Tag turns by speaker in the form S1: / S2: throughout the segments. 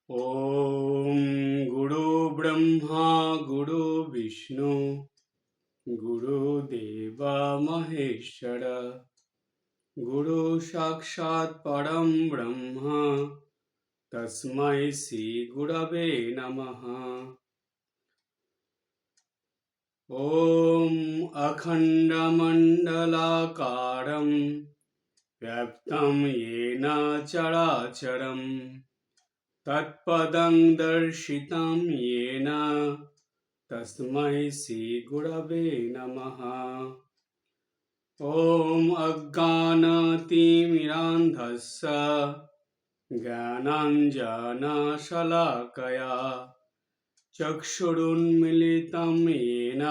S1: ॐ गुरु ब्रह्मा गुरु विष्णु गुरुदेव महेश्वर गुरु साक्षात् परं ब्रह्म तस्मै श्री गुरवे नमः। ॐ अखण्डमण्डलाकारं व्याप्तं येन चराचरं तत्पदं दर्शितं येन तस्मै श्री गुरवे नमः। ॐ अज्ञानतिमिरान्धस्य ज्ञानाञ्जनशलाकया चक्षुरुन्मीलितं येन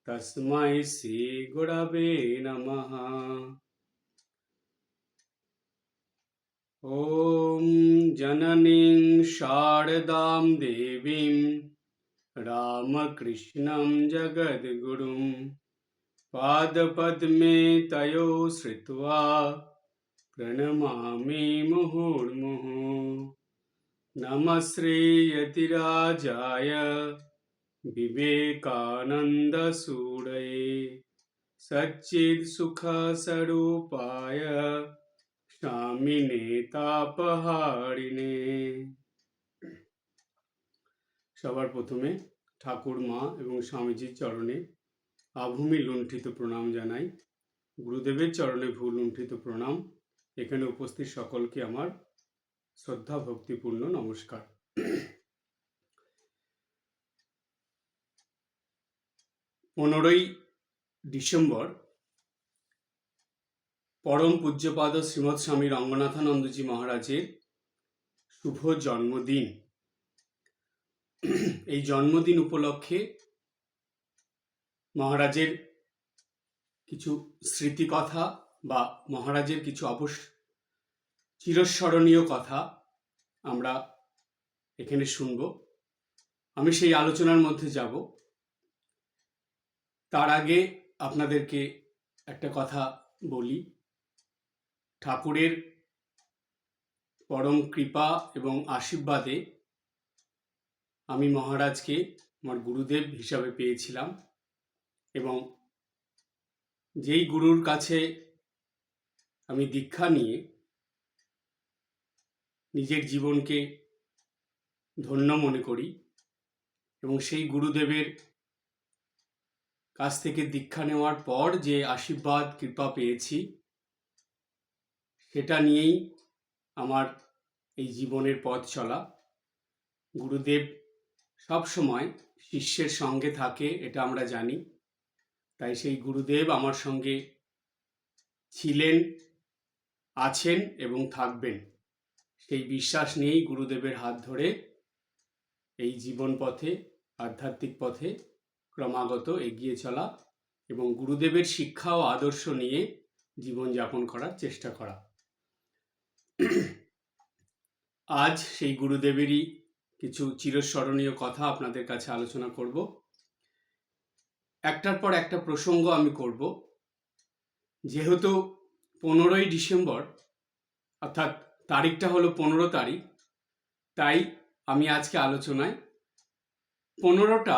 S1: तस्मै श्री गुरवे नमः। ॐ जननीं शारदां देवीं रामकृष्णं जगद्गुरुं पादपद्मे तयो श्रित्वा प्रणमामि मुहुर्मुहुः। नमः श्रीयतिराजाय विवेकानन्दसूरये सच्चित्सुखस्वरूपाय स्वामिने तापहारिणे। সবার প্রথমে ঠাকুর মা এবং স্বামীজির চরণে আভূমি লুণ্ঠিত প্রণাম জানাই। গুরুদেবের চরণে ভূ লুণ্ঠিত প্রণাম। এখানে উপস্থিত সকলকে আমার শ্রদ্ধা ভক্তিপূর্ণ নমস্কার। 15ই ডিসেম্বর পরম পূজ্যপাদ শ্রীমৎ স্বামী রঙ্গনাথানন্দজি মহারাজের শুভ জন্মদিন। এই জন্মদিন উপলক্ষে মহারাজের কিছু স্মৃতিকথা বা মহারাজের কিছু চিরস্মরণীয় কথা আমরা এখানে শুনব। আমি সেই আলোচনার মধ্যে যাব। তার আগে আপনাদেরকে একটা কথা বলি। ঠাকুরের পরম কৃপা এবং আশীর্বাদে আমি মহারাজকে আমার গুরুদেব হিসাবে পেয়েছিলাম এবং যেই গুরুর কাছে আমি দীক্ষা নিয়ে নিজের জীবনকে ধন্য মনে করি এবং সেই গুরুদেবের কাছ থেকে দীক্ষা নেওয়ার পর যে আশীর্বাদ কৃপা পেয়েছি সেটা নিয়েই আমার এই জীবনের পথ চলা। গুরুদেব সব সময় শিষ্যের সঙ্গে থাকে, এটা আমরা জানি। তাই সেই গুরুদেব আমার সঙ্গে ছিলেন, আছেন এবং থাকবেন, সেই বিশ্বাস নিয়েই গুরুদেবের হাত ধরে এই জীবন পথে, আধ্যাত্মিক পথে ক্রমাগত এগিয়ে চলা এবং গুরুদেবের শিক্ষা ও আদর্শ নিয়ে জীবনযাপন করার চেষ্টা করা। আজ সেই গুরুদেবেরই কিছু চিরস্মরণীয় কথা আপনাদের কাছে আলোচনা করব। একটার পর একটা প্রসঙ্গ আমি করব। যেহেতু 15ই ডিসেম্বর অর্থাৎ তারিখটা হলো 15 তারিখ, তাই আমি আজকে আলোচনায় 15টা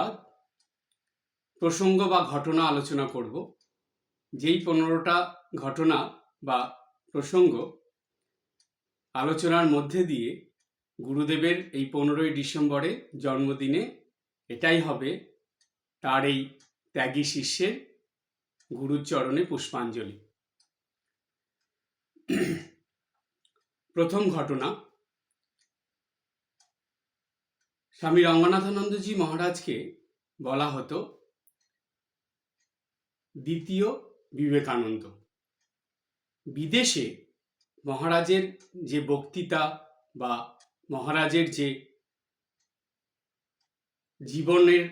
S1: প্রসঙ্গ বা ঘটনা আলোচনা করব। যেই 15টা ঘটনা বা প্রসঙ্গ আলোচনার মধ্যে দিয়ে গুরুদেবের এই 15ই ডিসেম্বরে জন্মদিনে এটাই হবে তার এই ত্যাগী শিষ্যের গুরুর চরণে পুষ্পাঞ্জলি। প্রথম ঘটনা, স্বামী রঙ্গনাথানন্দজি মহারাজকে বলা হতো দ্বিতীয় বিবেকানন্দ। বিদেশে মহারাজের যে বক্তৃতা বা মহারাজের যে জীবনের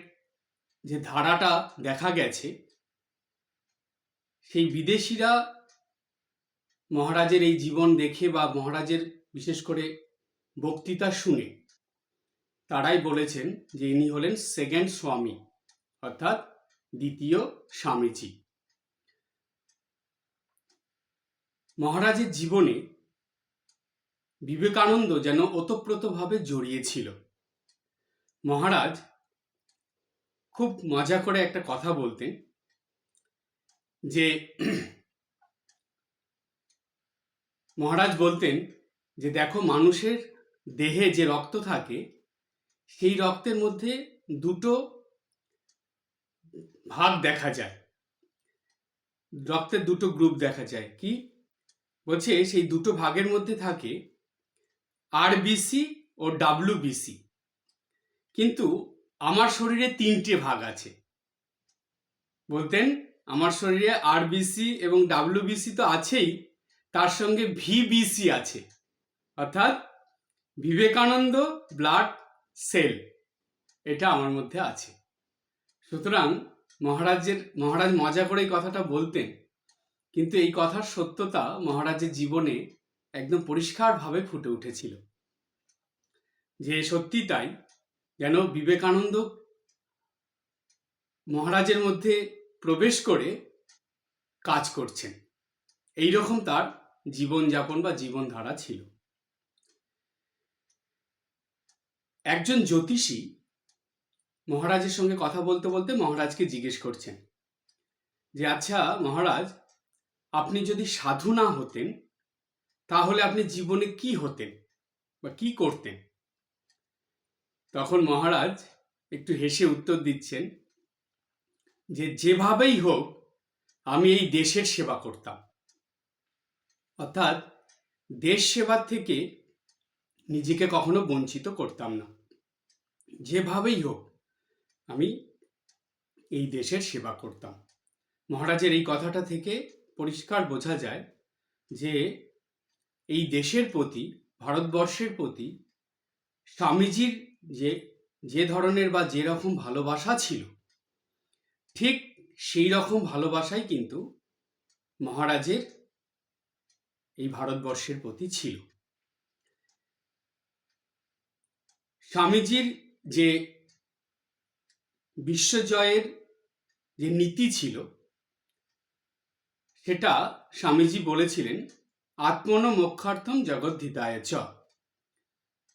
S1: যে ধারাটা দেখা গেছে, সেই বিদেশিরা মহারাজের এই জীবন দেখে বা মহারাজের বিশেষ করে বক্তৃতা শুনে তারাই বলেছেন যে ইনি হলেন সেকেন্ড স্বামী অর্থাৎ দ্বিতীয় স্বামীজি। মহারাজের জীবনে বিবেকানন্দ যেন ওতপ্রোতভাবে জড়িয়ে ছিল। মহারাজ খুব মজা করে একটা কথা বলতেন যে মহারাজ বলতেন যে দেখো, মানুষের দেহে যে রক্ত থাকে সেই রক্তের মধ্যে দুটো ভাগ দেখা যায়, রক্তের দুটো গ্রুপ দেখা যায়। কি বলছে? সেই দুটো ভাগের মধ্যে থাকে আরবিসি ও ডাব্লিউবিসি, কিন্তু আমার শরীরে তিনটে ভাগ আছে। বলতেন আমার শরীরে আরবিসি এবং ডাব্লিউবিসি তো আছেই, তার সঙ্গে ভিবিসি আছে, অর্থাৎ বিবেকানন্দ ব্লাড সেল, এটা আমার মধ্যে আছে। সুতরাং মহারাজ মজা করে এই কথাটা বলতেন, কিন্তু এই কথার সত্যতা মহারাজের জীবনে একদম পরিষ্কারভাবে ফুটে উঠেছিল যে সত্যি তাই, যেন বিবেকানন্দ মহারাজের মধ্যে প্রবেশ করে কাজ করছেন, এই রকম তার জীবনযাপন বা জীবনধারা ছিল। একজন জ্যোতিষী মহারাজের সঙ্গে কথা বলতে বলতে মহারাজকে জিজ্ঞেস করছেন যে আচ্ছা মহারাজ, আপনি যদি সাধু না হতেন তাহলে আপনি জীবনে কি হতেন বা কি করতেন? তখন মহারাজ একটু হেসে উত্তর দিচ্ছেন যে যেভাবেই হোক আমি এই দেশের সেবা করতাম, অর্থাৎ দেশ সেবার থেকে নিজেকে কখনো বঞ্চিত করতাম না। যেভাবেই হোক আমি এই দেশের সেবা করতাম। মহারাজের এই কথাটা থেকে পরিষ্কার বোঝা যায় যে এই দেশের প্রতি, ভারতবর্ষের প্রতি স্বামীজির যে ধরনের বা যে রকম ভালোবাসা ছিল, ঠিক সেই রকম ভালোবাসাই কিন্তু মহারাজের এই ভারতবর্ষের প্রতি ছিল। স্বামীজির যে বিশ্বজয়ের যে নীতি ছিল, সেটা স্বামীজি বলেছিলেন আত্মনো মোক্ষার্থম জগদ্ধিতায় চ,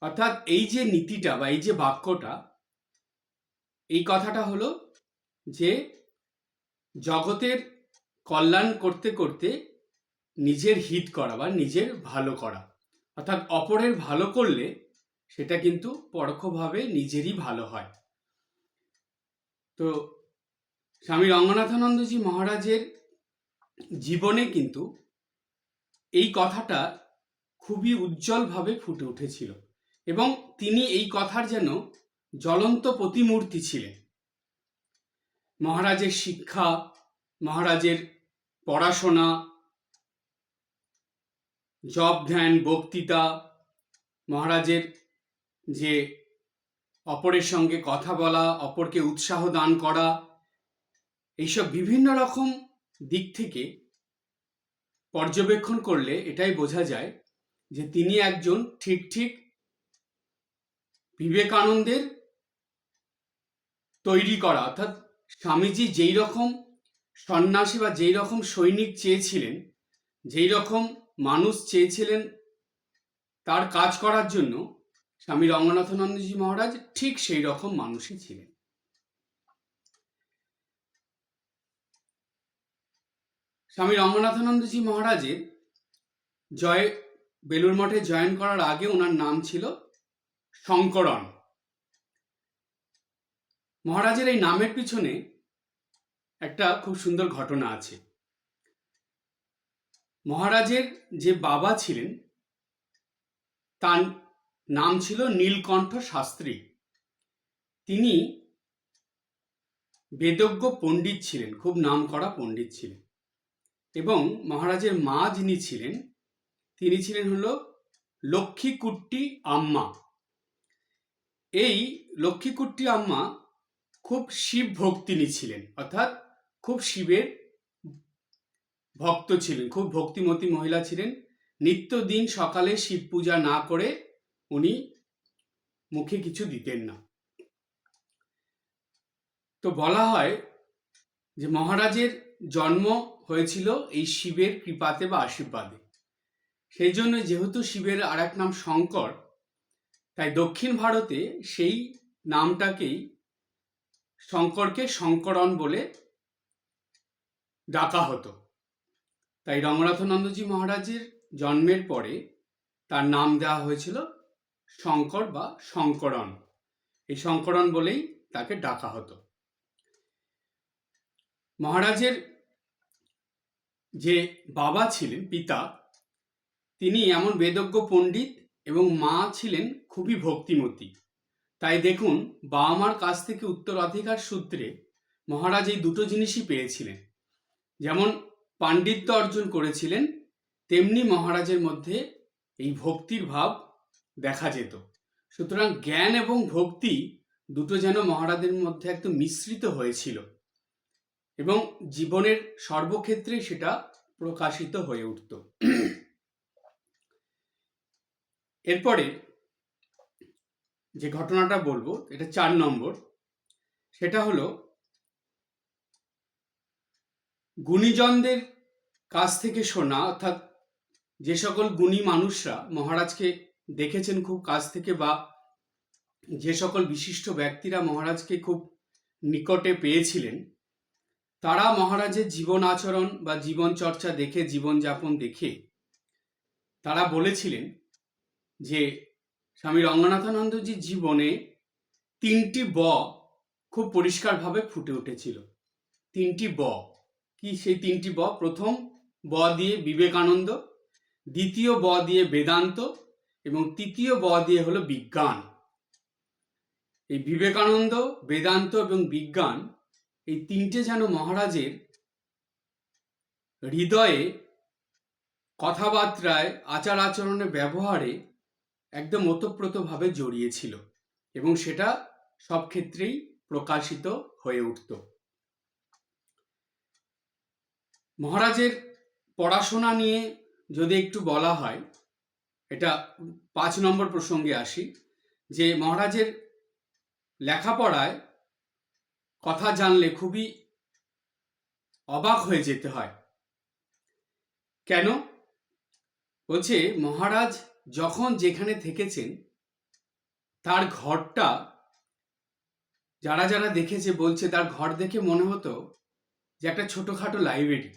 S1: অর্থাৎ এই যে নীতিটা বা এই যে বাক্যটা, এই কথাটা হলো যে জগতের কল্যাণ করতে করতে নিজের হিত করা বা নিজের ভালো করা, অর্থাৎ অপরের ভালো করলে সেটা কিন্তু পরোক্ষভাবে নিজেরই ভালো হয়। তো স্বামী রঙ্গনাথানন্দজি মহারাজের জীবনে কিন্তু এই কথাটা খুবই উজ্জ্বলভাবে ফুটে উঠেছিল এবং তিনি এই কথার যেন জ্বলন্ত প্রতিমূর্তি ছিলেন। মহারাজের শিক্ষা, মহারাজের পড়াশোনা, জপ ধ্যান, বক্তৃতা, মহারাজের যে অপরের সঙ্গে কথা বলা, অপরকে উৎসাহ দান করা, এইসব বিভিন্ন রকম দিক থেকে পর্যবেক্ষণ করলে এটাই বোঝা যায় যে তিনি একজন ঠিক বিবেকানন্দের তৈরি করা, অর্থাৎ স্বামীজি যেই রকম সন্ন্যাসী বা যেই রকম সৈনিক চেয়েছিলেন, যেই রকম মানুষ চেয়েছিলেন তার কাজ করার জন্য, স্বামী রঙ্গনাথানন্দজি মহারাজ ঠিক সেই রকম মানুষই ছিলেন। স্বামী রঙ্গনাথানন্দজি মহারাজের বেলুড় মঠে জয়েন করার আগে ওনার নাম ছিল শঙ্করন। মহারাজের এই নামের পিছনে একটা খুব সুন্দর ঘটনা আছে। মহারাজের যে বাবা ছিলেন তার নাম ছিল নীলকণ্ঠ শাস্ত্রী। তিনি বেদজ্ঞ পণ্ডিত ছিলেন, খুব নামকরা পণ্ডিত ছিলেন। এবং মহারাজের মা যিনি ছিলেন তিনি ছিলেন হলো লক্ষ্মীকুট্টি আম্মা। এই লক্ষ্মীকুট্টি আম্মা খুব শিব ভক্তিনী ছিলেন, অর্থাৎ খুব শিবের ভক্ত ছিলেন, খুব ভক্তিমতী মহিলা ছিলেন। নিত্যদিন সকালে শিব পূজা না করে উনি মুখে কিছু দিতেন না। তো বলা হয় যে মহারাজের জন্ম হয়েছিল এই শিবের কৃপাতে বা আশীর্বাদে। সেই জন্য যেহেতু শিবের আর এক নাম শঙ্কর, তাই দক্ষিণ ভারতে সেই নামটাকেই শঙ্করকে শঙ্করন বলে ডাকা হতো। তাই রঙ্গনাথনন্দজি মহারাজের জন্মের পরে তার নাম দেওয়া হয়েছিল শঙ্কর বা শঙ্করন। এই শঙ্করন বলেই তাকে ডাকা হতো। মহারাজের যে বাবা ছিলেন, পিতা, তিনি এমন বেদজ্ঞ পণ্ডিত এবং মা ছিলেন খুবই ভক্তিমতী। তাই দেখুন, বাবা মার কাছ থেকে উত্তরাধিকার সূত্রে মহারাজ এই দুটো জিনিসই পেয়েছিলেন। যেমন পাণ্ডিত্য অর্জন করেছিলেন, তেমনি মহারাজের মধ্যে এই ভক্তির ভাব দেখা যেত। সুতরাং জ্ঞান এবং ভক্তি দুটো যেন মহারাজের মধ্যে একদম মিশ্রিত হয়েছিল এবং জীবনের সর্বক্ষেত্রে সেটা প্রকাশিত হয়ে উঠত। এরপরে যে ঘটনাটা বলবো, এটা 4 নম্বর। সেটা হলো গুণীজনদের কাছ থেকে শোনা, অর্থাৎ যে সকল গুণী মানুষরা মহারাজকে দেখেছেন খুব কাছ থেকে, বা যে সকল বিশিষ্ট ব্যক্তিরা মহারাজকে খুব নিকটে পেয়েছিলেন, তারা মহারাজের জীবন আচরণ বা জীবন চর্চা দেখে, জীবনযাপন দেখে তারা বলেছিলেন যে স্বামী রঙ্গনাথানন্দজির জীবনে 3টি ব খুব পরিষ্কারভাবে ফুটে উঠেছিল। 3টি ব কি? সেই 3টি ব, প্রথম ব দিয়ে বিবেকানন্দ, দ্বিতীয় ব দিয়ে বেদান্ত এবং তৃতীয় ব দিয়ে হলো বিজ্ঞান। এই বিবেকানন্দ, বেদান্ত এবং বিজ্ঞান, এই 3টে যেন মহারাজের হৃদয়ে, কথাবার্তায়, আচার আচরণে, ব্যবহারে একদম ওতপ্রোতভাবে জড়িয়েছিল এবং সেটা সব ক্ষেত্রেই প্রকাশিত হয়ে উঠত। মহারাজের পড়াশোনা নিয়ে যদি একটু বলা হয়, এটা 5 নম্বর প্রসঙ্গে আসি, যে মহারাজের লেখাপড়ায় কথা জানলে খুবই অবাক হয়ে যেতে হয়। কেন? বলছে মহারাজ যখন যেখানে থেকেছেন তার ঘরটা, যারা যারা দেখেছে বলছে তার ঘর দেখে মনে হতো যে একটা ছোটখাটো লাইব্রেরি।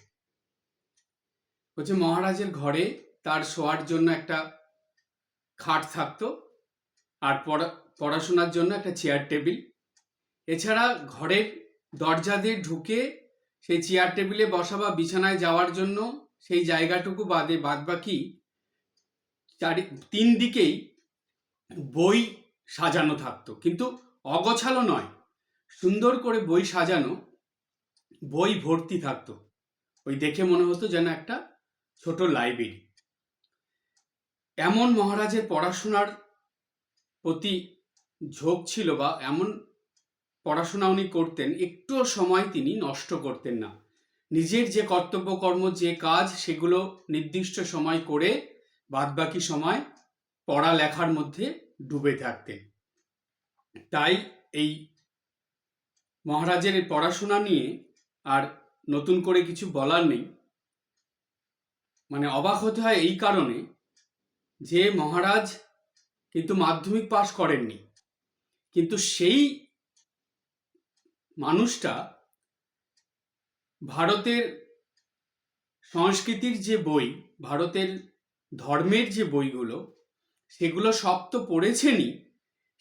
S1: বলছে মহারাজের ঘরে তার শোয়ার জন্য একটা খাট থাকতো, আর পড়াশোনার জন্য একটা চেয়ার টেবিল। এছাড়া ঘরের দরজা দিয়ে ঢুকে সেই চেয়ার টেবিলে বসা বা বিছানায় যাওয়ার জন্য সেই জায়গাটুকু বাদে বাদবাকি 3 দিকেই বই সাজানো থাকতো, কিন্তু অগোছালো নয়, সুন্দর করে বই সাজানো, বই ভর্তি থাকতো। ওই দেখে মনে হতো যেন একটা ছোট লাইব্রেরি। এমন মহারাজের পড়াশোনার প্রতি ঝোঁক ছিল, বা এমন পড়াশোনা উনি করতেন, একটুও সময় তিনি নষ্ট করতেন না। নিজের যে কর্তব্য কর্ম, যে কাজ, সেগুলো নির্দিষ্ট সময় করে বাদবাকি সময় পড়ালেখার মধ্যে ডুবে থাকতেন। তাই এই মহারাজের এই পড়াশোনা নিয়ে আর নতুন করে কিছু বলার নেই। মানে অবাক হতে হয় এই কারণে যে মহারাজ কিন্তু মাধ্যমিক পাশ করেননি, কিন্তু সেই মানুষটা ভারতের সংস্কৃতির যে বই, ভারতের ধর্মের যে বইগুলো, সেগুলো সব তো পড়েছেনই,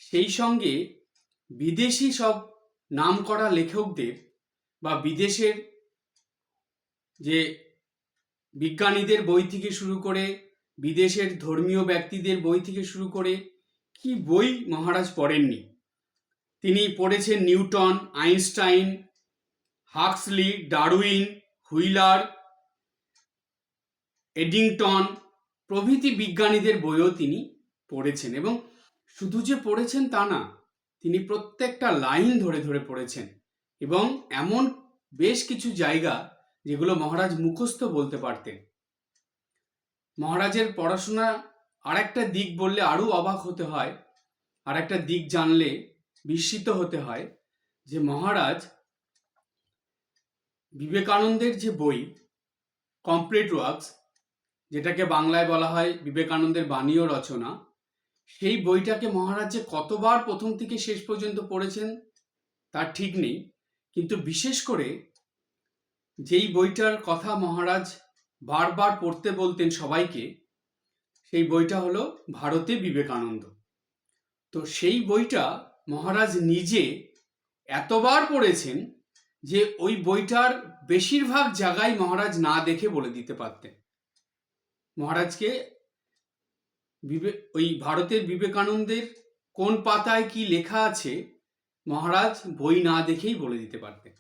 S1: সেই সঙ্গে বিদেশি সব নামকরা লেখকদের বা বিদেশের যে বিজ্ঞানীদের বই থেকে শুরু করে, বিদেশের ধর্মীয় ব্যক্তিদের বই থেকে শুরু করে, কি বই মহারাজ পড়েননি। তিনি পড়েছেন Newton, Einstein, Huxley, Darwin, wheeler, Eddington প্রভৃতি বিজ্ঞানীদের বইও তিনি পড়েছেন। এবং শুধু যে পড়েছেন তা না, তিনি প্রত্যেকটা লাইন ধরে ধরে পড়েছেন, এবং এমন বেশ কিছু জায়গা যেগুলো মহারাজ মুখস্থ বলতে পারতেন। মহারাজের পড়াশোনা আর একটা দিক বললে আরো অবাক হতে হয়, আর একটা দিক জানলে বিস্মিত হতে হয়, যে মহারাজ বিবেকানন্দের যে বই কমপ্লিট ওয়ার্কস, যেটাকে বাংলায় বলা হয় বিবেকানন্দের বাণী ও রচনা, সেই বইটাকে মহারাজ যে কতবার প্রথম থেকে শেষ পর্যন্ত পড়েছেন তার ঠিক নেই, কিন্তু বিশেষ করে যেই বইটার কথা মহারাজ বারবার পড়তে বলতেন সবাইকে, সেই বইটা হলো ভারতে বিবেকানন্দ। তো সেই বইটা মহারাজ নিজে এতবার পড়েছেন যে ওই বইটার বেশিরভাগ জায়গায় মহারাজ না দেখে বলে দিতে পারতেন। মহারাজকে ওই ভারতের বিবেকানন্দের কোন পাতায় কি লেখা আছে মহারাজ বই না দেখেই বলে দিতে পারতেন।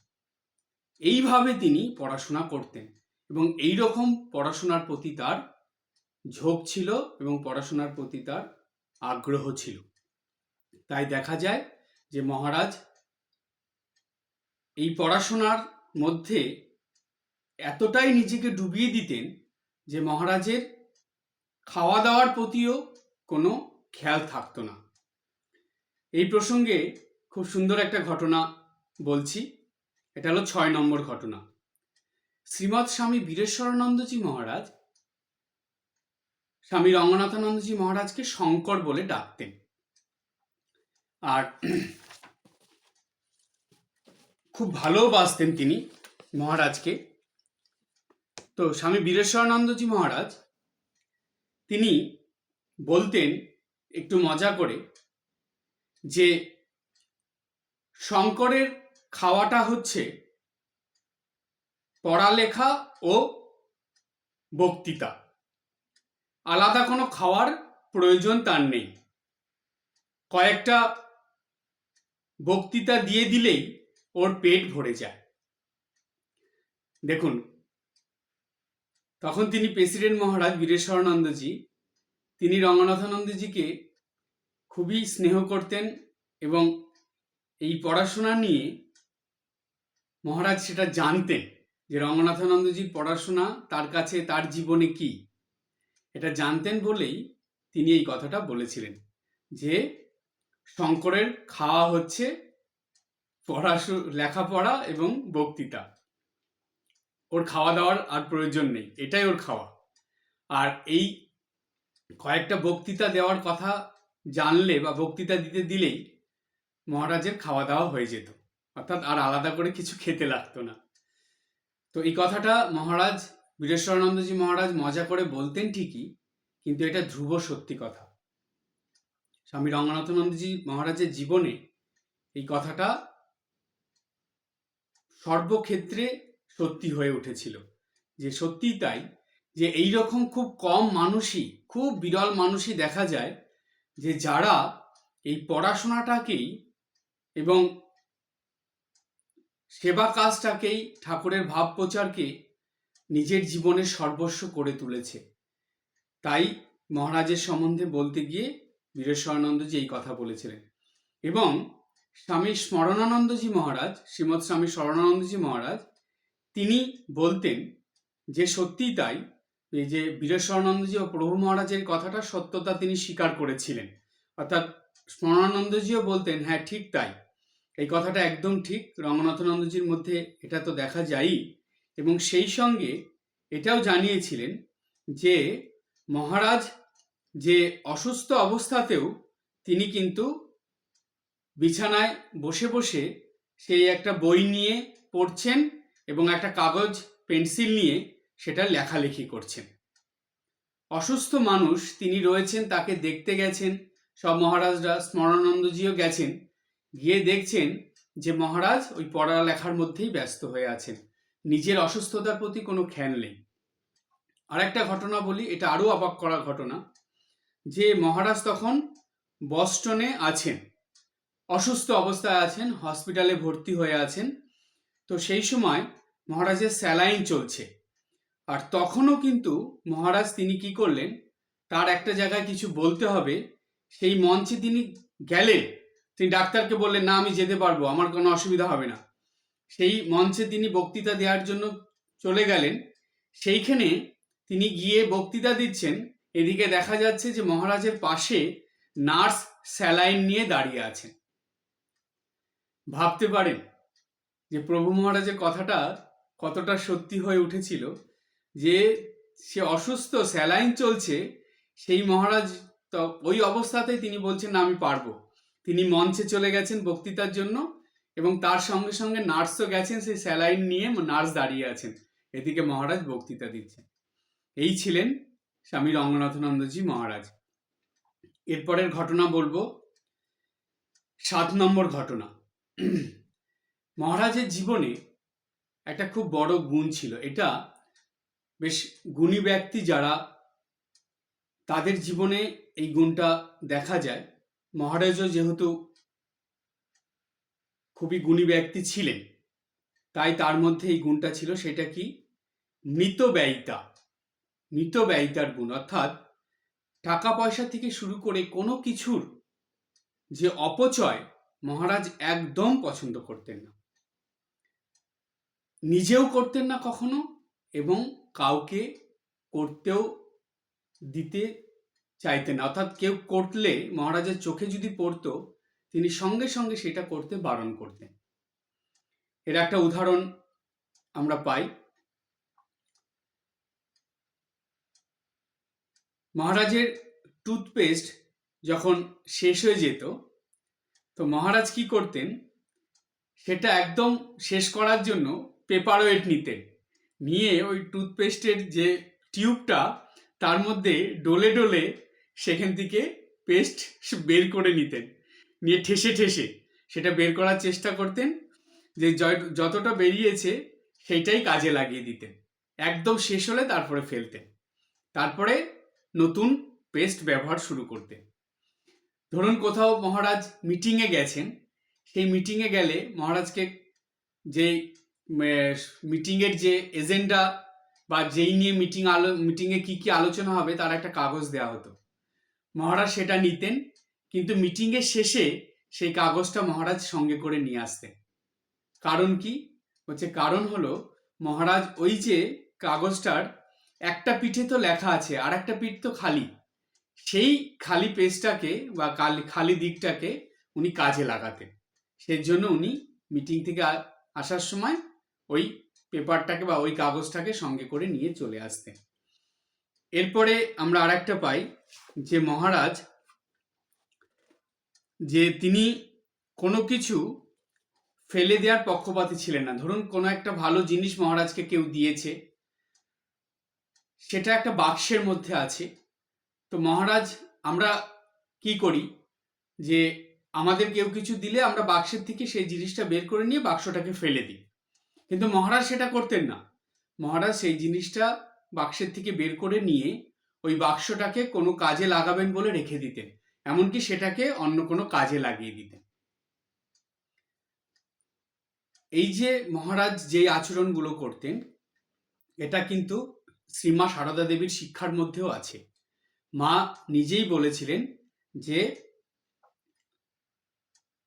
S1: এইভাবে তিনি পড়াশোনা করতেন এবং এই রকম পড়াশোনার প্রতি তার ঝোঁক ছিল এবং পড়াশোনার প্রতি তার আগ্রহ ছিল। তাই দেখা যায় যে মহারাজ এই পড়াশোনার মধ্যে এতটাই নিজেকে ডুবিয়ে দিতেন যে মহারাজের খাওয়া দাওয়ার প্রতিও কোনো খেয়াল থাকতো না। এই প্রসঙ্গে খুব সুন্দর একটা ঘটনা বলছি, এটা হলো 6 নম্বর ঘটনা। শ্রীমৎ স্বামী বীরেশ্বরানন্দজি মহারাজ স্বামী রঙ্গনাথানন্দজি মহারাজকে শঙ্কর বলে ডাকতেন, আর খুব ভালোবাসতেন তিনি মহারাজকে। তো স্বামী বীরেশ্বরানন্দজি মহারাজ তিনি বলতেন একটু মজা করে যে শঙ্করের খাওয়াটা হচ্ছে পড়ালেখা ও বক্তৃতা, আলাদা কোনো খাওয়ার প্রয়োজন তার নেই। কয়েকটা বক্তৃতা দিয়ে দিলেই ওর পেট ভরে যায়। দেখুন, তখন তিনি প্রেসিডেন্ট মহারাজ বীরেশ্বরানন্দজি তিনি রঙ্গনাথানন্দজিকে খুবই স্নেহ করতেন এবং এই পড়াশোনা নিয়ে মহারাজ সেটা জানতেন যে রঙ্গনাথানন্দজির পড়াশোনা তার কাছে তার জীবনে কি, এটা জানতেন বলেই তিনি এই কথাটা বলেছিলেন যে শঙ্করের খাওয়া হচ্ছে লেখাপড়া এবং বক্তৃতা, ওর খাওয়া দাওয়ার আর প্রয়োজন নেই, এটাই ওর খাওয়া। আর এই কয়েকটা বক্তৃতা দেওয়ার কথা জানলে বা বক্তৃতা দিতে দিলেই মহারাজের খাওয়া দাওয়া হয়ে যেত, অর্থাৎ আর আলাদা করে কিছু খেতে লাগতো না। তো এই কথাটা মহারাজ বীরেশ্বরানন্দজি মহারাজ মজা করে বলতেন ঠিকই, কিন্তু এটা ধ্রুব সত্যি কথা। স্বামী রঙ্গনাথানন্দজি মহারাজের জীবনে এই কথাটা সর্বক্ষেত্রে সত্যি হয়ে উঠেছিল, যে সত্যিই তাই, যে এই রকম খুব কম মানুষই, খুব বিরল মানুষই দেখা যায় যে যারা এই পড়াশোনাটাকেই এবং সেবা কাজটাকেই, ঠাকুরের ভাব প্রচারকে নিজের জীবনের সর্বস্ব করে তুলেছে। তাই মহারাজের সম্বন্ধে বলতে গিয়ে বীরেশ্বরানন্দজি এই কথা বলেছিলেন। এবং স্বামী স্মরণানন্দজি মহারাজ, শ্রীমৎ স্বামী স্মরণানন্দজি মহারাজ তিনি বলতেন যে সত্যিই তাই, এই যে বীরেশ্বরানন্দজি ও প্রভু মহারাজের কথাটা সত্যতা তিনি স্বীকার করেছিলেন, অর্থাৎ স্মরণানন্দজিও বলতেন হ্যাঁ ঠিক তাই, এই কথাটা একদম ঠিক, রঙ্গনাথানন্দজির মধ্যে এটা তো দেখা যায়ই। এবং সেই সঙ্গে এটাও জানিয়েছিলেন যে মহারাজ যে অসুস্থ অবস্থাতেও তিনি কিন্তু বিছানায় বসে বসে সেই একটা বই নিয়ে পড়ছেন এবং একটা কাগজ পেন্সিল নিয়ে সেটা লেখালেখি করছেন। অসুস্থ মানুষ তিনি রয়েছেন, তাকে দেখতে গেছেন সব মহারাজরা, স্মরণানন্দজিও গেছেন, গিয়ে দেখছেন যে মহারাজ ওই পড়ালেখার মধ্যেই ব্যস্ত হয়ে আছেন, নিজের অসুস্থতার প্রতি কোনো খেয়াল নেই। আর একটা ঘটনা বলি, এটা আরো অবাক করা ঘটনা, যে মহারাজ তখন বস্টনে আছেন, অসুস্থ অবস্থায় আছেন, হসপিটালে ভর্তি হয়ে আছেন। তো সেই সময় মহারাজের স্যালাইন চলছে, আর তখনও কিন্তু মহারাজ তিনি কি করলেন, তার একটা জায়গায় কিছু বলতে হবে, সেই মঞ্চে তিনি গেলেন, তিনি ডাক্তারকে বললেন না আমি যেতে পারবো, আমার কোনো অসুবিধা হবে না। সেই মঞ্চে তিনি বক্তৃতা দেওয়ার জন্য চলে গেলেন, সেইখানে তিনি গিয়ে বক্তৃতা দিচ্ছেন, এদিকে দেখা যাচ্ছে যে মহারাজের পাশে নার্স স্যালাইন নিয়ে দাঁড়িয়ে আছেন। ভাবতে পারেন যে প্রভু মহারাজের কথাটা কতটা সত্যি হয়ে উঠেছিল, যে সে অসুস্থ, স্যালাইন চলছে, সেই মহারাজ ওই অবস্থাতেই তিনি বলছেন না আমি পারবো। তিনি মঞ্চে চলে গেছেন বক্তৃতার জন্য এবং তার সঙ্গে সঙ্গে নার্সও গেছেন, সেই স্যালাইন নিয়ে নার্স দাঁড়িয়ে আছেন, এদিকে মহারাজ বক্তৃতা দিচ্ছেন। এই ছিলেন স্বামী রঙ্গনাথানন্দজি মহারাজ। এরপরের ঘটনা বলবো 7 নম্বর ঘটনা। মহারাজের জীবনে একটা খুব বড় গুণ ছিল, এটা বেশ গুণী ব্যক্তি যারা তাদের জীবনে এই গুণটা দেখা যায়। মহারাজও যেহেতু খুবই গুণী ব্যক্তি ছিলেন, তাই তার মধ্যে এই গুণটা ছিল। সেটা কি? মিতব্যয়িতা। মিতব্যয়িতার গুণ, অর্থাৎ টাকা পয়সা থেকে শুরু করে কোনো কিছুর যে অপচয় মহারাজ একদম পছন্দ করতেন না, নিজেও করতেন না কখনো এবং কাউকে করতেও দিতে চাইতেন না। অর্থাৎ কেউ করলে মহারাজের চোখে যদি পড়তো, তিনি সঙ্গে সঙ্গে সেটা করতে বারণ করতেন। এর একটা উদাহরণ আমরা পাই। মহারাজের টুথপেস্ট যখন শেষ হয়ে যেত, তো মহারাজ কি করতেন, সেটা একদম শেষ করার জন্য পেপার ওয়েট নিতেন, নিয়ে ওই টুথপেস্টের যে টিউবটা তার মধ্যে ডলে ডলে সেখান থেকে পেস্ট বের করে নিতেন, নিয়ে ঠেসে ঠেসে সেটা বের করার চেষ্টা করতেন, যে যতটা বেরিয়েছে সেইটাই কাজে লাগিয়ে দিতেন। একদম শেষ হলে তারপরে ফেলতেন, তারপরে নতুন পেস্ট ব্যবহার শুরু করতেন। ধরুন কোথাও মহারাজ মিটিংয়ে গেছেন, সেই মিটিংয়ে গেলে মহারাজকে যে মিটিংয়ের যে এজেন্ডা বা যেই নিয়ে মিটিংয়ে কি কি আলোচনা হবে তার একটা কাগজ দেওয়া হতো। মহারাজ সেটা নিতেন, কিন্তু মিটিংয়ের শেষে সেই কাগজটা মহারাজ সঙ্গে করে নিয়ে আসতেন। কারণ কি? কারণ হলো মহারাজ ওই যে কাগজটার একটা পিঠে তো লেখা আছে আর একটা পিঠ তো খালি, সেই খালি পেজটাকে বা খালি দিকটাকে উনি কাজে লাগাতেন। সেই জন্য উনি মিটিং থেকে আসার সময় ওই পেপারটাকে বা ওই কাগজটাকে সঙ্গে করে নিয়ে চলে আসতেন। এরপরে আমরা আরেকটা পাই যে মহারাজ যে তিনি কোনো কিছু ফেলে দেওয়ার পক্ষপাতী ছিলেন না। ধরুন কোনো একটা ভালো জিনিস মহারাজকে কেউ দিয়েছে, সেটা একটা বাক্সের মধ্যে আছে, তো মহারাজ, আমরা কি করি যে আমাদের কেউ কিছু দিলে আমরা বাক্সের থেকে সেই জিনিসটা বের করে নিয়ে বাক্সটাকে ফেলে দিই, কিন্তু মহারাজ সেটা করতেন না। মহারাজ সেই জিনিসটা বাক্সের থেকে বের করে নিয়ে ওই বাক্সটাকে কোনো কাজে লাগাবেন বলে রেখে দিতেন, এমনকি সেটাকে অন্য কোনো কাজে লাগিয়ে দিতেন। এই যে মহারাজ যে আচরণগুলো করতেন, এটা কিন্তু শ্রীমা সারদা দেবীর শিক্ষার মধ্যেও আছে। মা নিজেই বলেছিলেন যে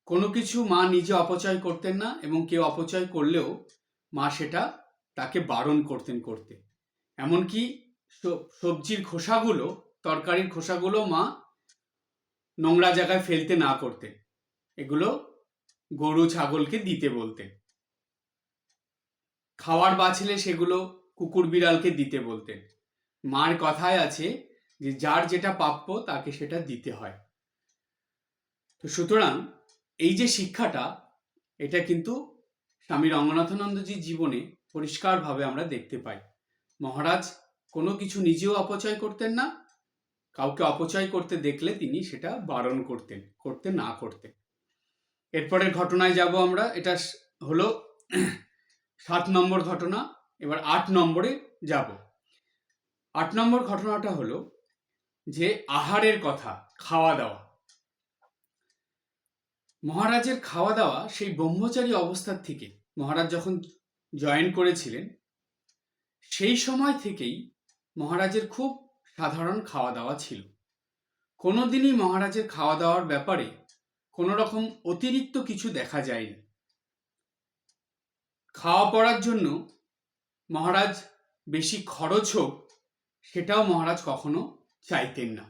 S1: কোনো কিছু মা নিজে অপচয় করতেন না, এবং কেউ অপচয় করলেও মা সেটা তাকে বারণ করতেন করতে। এমনকি সবজির খোসাগুলো, তরকারির খোসাগুলো মা নোংরা জায়গায় ফেলতে না করতেন, এগুলো গরু ছাগলকে দিতে বলতেন। খাবার বাঁচলে সেগুলো কুকুর বিড়ালকে দিতে বলতেন। মার কথায় আছে যে যার যেটা প্রাপ্য তাকে সেটা দিতে হয়। তো সুতরাং এই যে শিক্ষাটা, এটা কিন্তু স্বামী রঙ্গনাথানন্দজির জীবনে পরিষ্কারভাবে আমরা দেখতে পাই। মহারাজ কোনো কিছু নিজেও অপচয় করতেন না, কাউকে অপচয় করতে দেখলে তিনি সেটা বারণ করতেন, করতে না করতেন। এরপরের ঘটনায় যাব আমরা। এটা হলো 7 নম্বর ঘটনা। এবার 8 নম্বরে যাব। 8 নম্বর ঘটনাটা হলো যে আহারের কথা, খাওয়া দাওয়া। মহারাজের খাওয়া দাওয়া সেই ব্রহ্মচারী অবস্থার থেকে, মহারাজ যখন জয়েন করেছিলেন সেই সময় থেকেই মহারাজের খুব সাধারণ খাওয়া দাওয়া ছিল। কোনোদিনই মহারাজের খাওয়া দাওয়ার ব্যাপারে কোনো রকম অতিরিক্ত কিছু দেখা যায়নি। খাওয়া পড়ার জন্য মহারাজ বেশি খরচ হোক সেটাও মহারাজ কখনো চাইতেন না।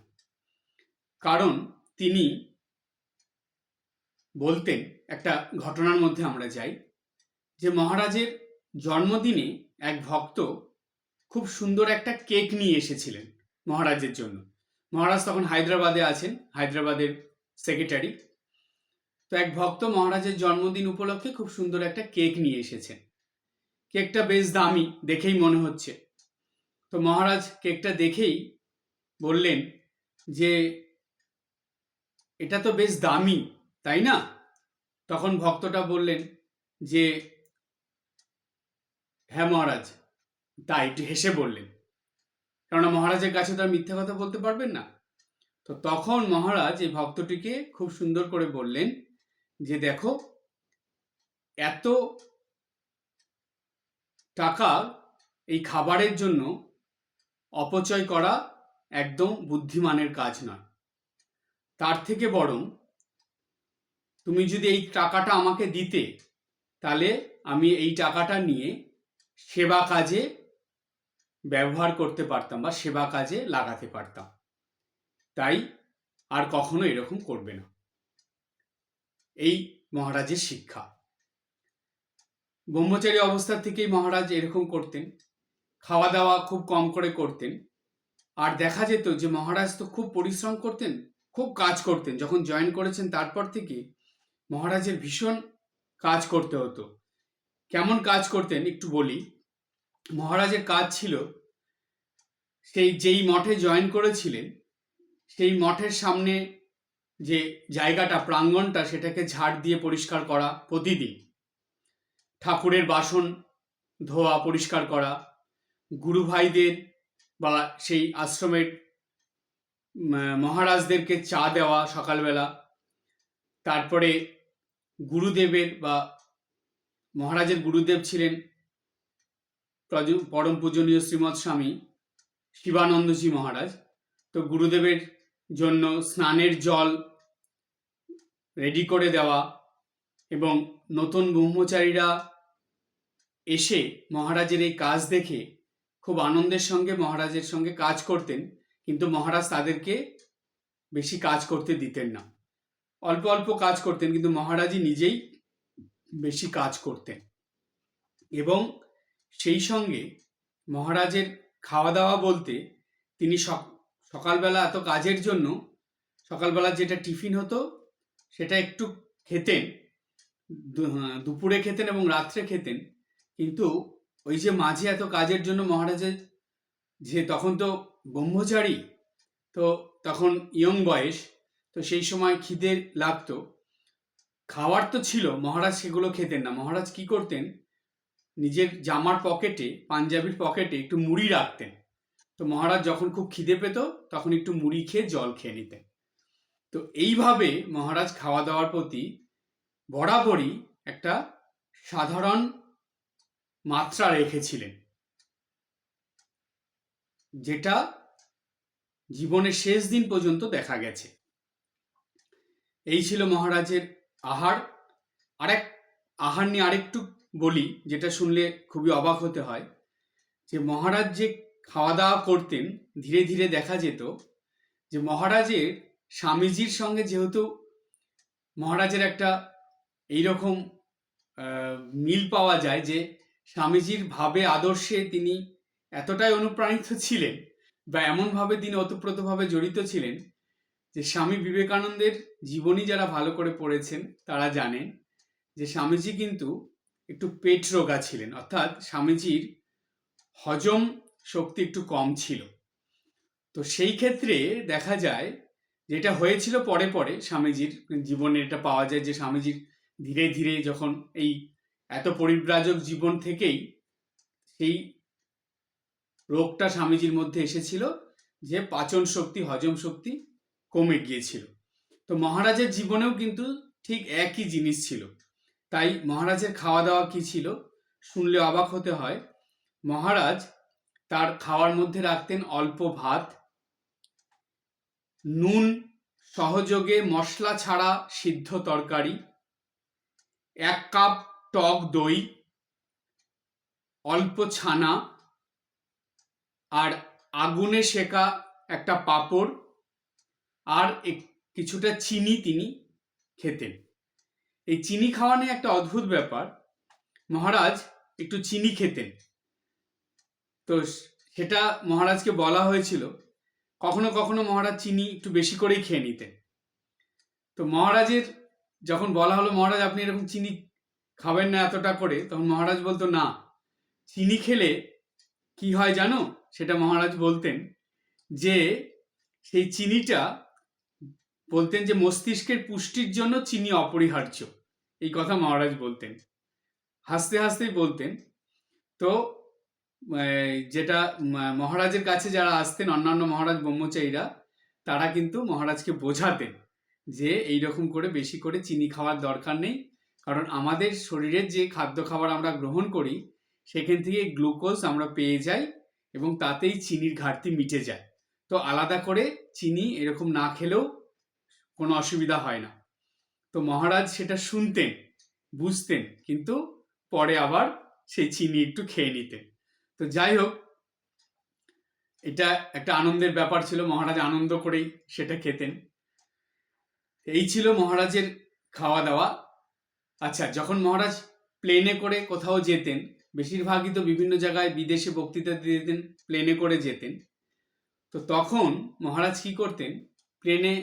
S1: কারণ তিনি বলতেন, একটা ঘটনার মধ্যে আমরা যাই, যে মহারাজের জন্মদিনে এক ভক্ত খুব সুন্দর একটা কেক নিয়ে এসেছিলেন মহারাজের জন্য। মহারাজ তখন হায়দ্রাবাদে আছেন, হায়দ্রাবাদের সেক্রেটারি। তো এক ভক্ত মহারাজের জন্মদিন উপলক্ষে খুব সুন্দর একটা কেক নিয়ে এসেছেন। কেকটা বেশ দামি দেখেই মনে হচ্ছে। তো মহারাজ কেকটা দেখেই বললেন যে এটা তো বেশ দামি, তাই না? তখন ভক্তটা বললেন যে হ্যাঁ মহারাজ, তাই, একটু হেসে বললেন, কেননা মহারাজের কাছে তো আর মিথ্যা কথা বলতে পারবেন না। তো তখন মহারাজ এই ভক্তটিকে খুব সুন্দর করে বললেন যে দেখো, এত টাকা এই খাবারের জন্য অপচয় করা একদম বুদ্ধিমানের কাজ নয়। তার থেকে বরং তুমি যদি এই টাকাটা আমাকে দিতে, তাহলে আমি এই টাকাটা নিয়ে সেবা কাজে ব্যবহার করতে পারতাম বা সেবা কাজে লাগাতে পারতাম। তাই আর কখনো এরকম করবে না। এই মহারাজের শিক্ষা। ব্রহ্মচারী অবস্থা থেকেই মহারাজ এরকম করতেন, খাওয়া দাওয়া খুব কম করে করতেন। আর দেখা যেত যে মহারাজ তো খুব পরিশ্রম করতেন, খুব কাজ করতেন। যখন জয়েন করেছেন তারপর থেকে মহারাজের ভীষণ কাজ করতে হতো। কেমন কাজ করতেন একটু বলি। মহারাজের কাজ ছিল, যেই মঠে জয়েন করেছিলেন সেই মঠের সামনে যে জায়গাটা, প্রাঙ্গণটা, সেটাকে ঝাড় দিয়ে পরিষ্কার করা প্রতিদিন। ঠাকুরের বাসন ধোয়া, পরিষ্কার করা, গুরু ভাইদের বা সেই আশ্রমের মহারাজদেরকে চা দেওয়া সকালবেলা। তারপরে গুরুদেবের বা মহারাজের গুরুদেব ছিলেন পরম পূজনীয় শ্রীমৎ স্বামী শিবানন্দজি মহারাজ। তো গুরুদেবের জন্য স্নানের জল রেডি করে দেওয়া, এবং নতুন ব্রহ্মচারীরা এসে মহারাজের এই কাজ দেখে খুব আনন্দের সঙ্গে মহারাজের সঙ্গে কাজ করতেন। কিন্তু মহারাজ তাদেরকে বেশি কাজ করতে দিতেন না, অল্প অল্প কাজ করতেন, কিন্তু মহারাজই নিজেই বেশি কাজ করতেন। এবং সেই সঙ্গে মহারাজের খাওয়া দাওয়া বলতে, তিনি সকালবেলা এত কাজের জন্য সকালবেলা যেটা টিফিন হতো সেটা একটু খেতেন, দুপুরে খেতেন এবং রাত্রে খেতেন। কিন্তু ওই যে মাঝে এত কাজের জন্য মহারাজের, যে তখন তো ব্রহ্মচারী, তো তখন ইয়ং বয়স, তো সেই সময় খিদে লাগতো, খাওয়ার তো ছিল, মহারাজ সেগুলো খেতেন না। মহারাজ কি করতেন, নিজের জামার পকেটে, পাঞ্জাবির পকেটে একটু মুড়ি রাখতেন। তো মহারাজ যখন খুব খিদে পেত তখন একটু মুড়ি খেয়ে জল খেয়ে নিতেন। তো এইভাবে মহারাজ খাওয়া দাওয়ার প্রতি বরাবরই একটা সাধারণ মাত্রা রেখেছিলেন, যেটা জীবনের শেষ দিন পর্যন্ত দেখা গেছে। এই ছিল মহারাজের আহার। আহার নিয়ে আরেকটু বলি, যেটা শুনলে খুবই অবাক হতে হয়, যে মহারাজ যে খাওয়া দাওয়া করতেন, ধীরে ধীরে দেখা যেত যে মহারাজের স্বামীজির সঙ্গে, যেহেতু মহারাজের একটা এইরকম মিল পাওয়া যায় যে স্বামীজির ভাবে আদর্শে তিনি এতটাই অনুপ্রাণিত ছিলেন, বা এমনভাবে তিনি ওতপ্রোতভাবে জড়িত ছিলেন, যে স্বামী বিবেকানন্দের জীবনী যারা ভালো করে পড়েছেন তারা জানেন যে স্বামীজি কিন্তু একটু পেট রোগা ছিলেন, অর্থাৎ স্বামীজির হজম শক্তি একটু কম ছিল। তো সেই ক্ষেত্রে দেখা যায়, যেটা হয়েছিল পরে পরে স্বামীজির জীবনে এটা পাওয়া যায়, যে স্বামীজির ধীরে ধীরে যখন এই এত পরিব্রাজক জীবন থেকেই সেই রোগটা স্বামীজির মধ্যে এসেছিল, যে পাচন শক্তি, হজম শক্তি কমে গিয়েছিল। তো মহারাজের জীবনেও কিন্তু ঠিক একই জিনিস ছিল। তাই মহারাজের খাওয়া দাওয়া কি ছিল শুনলে অবাক হতে হয়। মহারাজ তার খাওয়ার মধ্যে রাখতেন অল্প ভাত, নুন সহযোগে মশলা ছাড়া সিদ্ধ তরকারি, 1 কাপ টক দই, অল্প ছানা, আর আগুনে সেকা একটা পাঁপড়, আর কিছুটা চিনি তিনি খেতেন। এই চিনি খাওয়া নিয়ে একটা অদ্ভুত ব্যাপার, মহারাজ একটু চিনি খেতেন। তো সেটা মহারাজকে বলা হয়েছিল। কখনো কখনো মহারাজ চিনি একটু বেশি করেই খেয়ে নিতেন। তো মহারাজের যখন বলা হলো, মহারাজ আপনি এরকম চিনি খাবেন না এতটা করে, তখন মহারাজ বলতো, না, চিনি খেলে কি হয় জানো? সেটা মহারাজ বলতেন যে সেই চিনিটা, বলতেন যে মস্তিষ্কের পুষ্টির জন্য চিনি অপরিহার্য। এই কথা মহারাজ বলতেন, হাসতে হাসতেই বলতেন। তো যেটা মহারাজের কাছে যারা আসতেন, অন্যান্য মহারাজ ব্রহ্মচারীরা, তারা কিন্তু মহারাজকে বোঝাতেন যে এইরকম করে বেশি করে চিনি খাওয়ার দরকার নেই, কারণ আমাদের শরীরের যে খাদ্য খাবার আমরা গ্রহণ করি সেখান থেকে গ্লুকোজ আমরা পেয়ে যাই এবং তাতেই চিনির ঘাটতি মিটে যায়। তো আলাদা করে চিনি এরকম না খেলেও কোনো অসুবিধা হয় না। তো মহারাজ সেটা শুনতেন, বুঝতেন, কিন্তু পরে আবার সেই চিনি একটু খেয়ে নিতেন। তো যাই হোক, এটা একটা আনন্দের ব্যাপার ছিল, মহারাজ আনন্দ করেই সেটা খেতেন। এই ছিল মহারাজের খাওয়া দাওয়া। আচ্ছা, যখন মহারাজ প্লেনে করে কোথাও যেতেন, বেশিরভাগই তো বিভিন্ন জায়গায় বিদেশে বক্তৃতা দিতেন, প্লেনে করে যেতেন। তো তখন মহারাজ কি করতেন, প্লেনে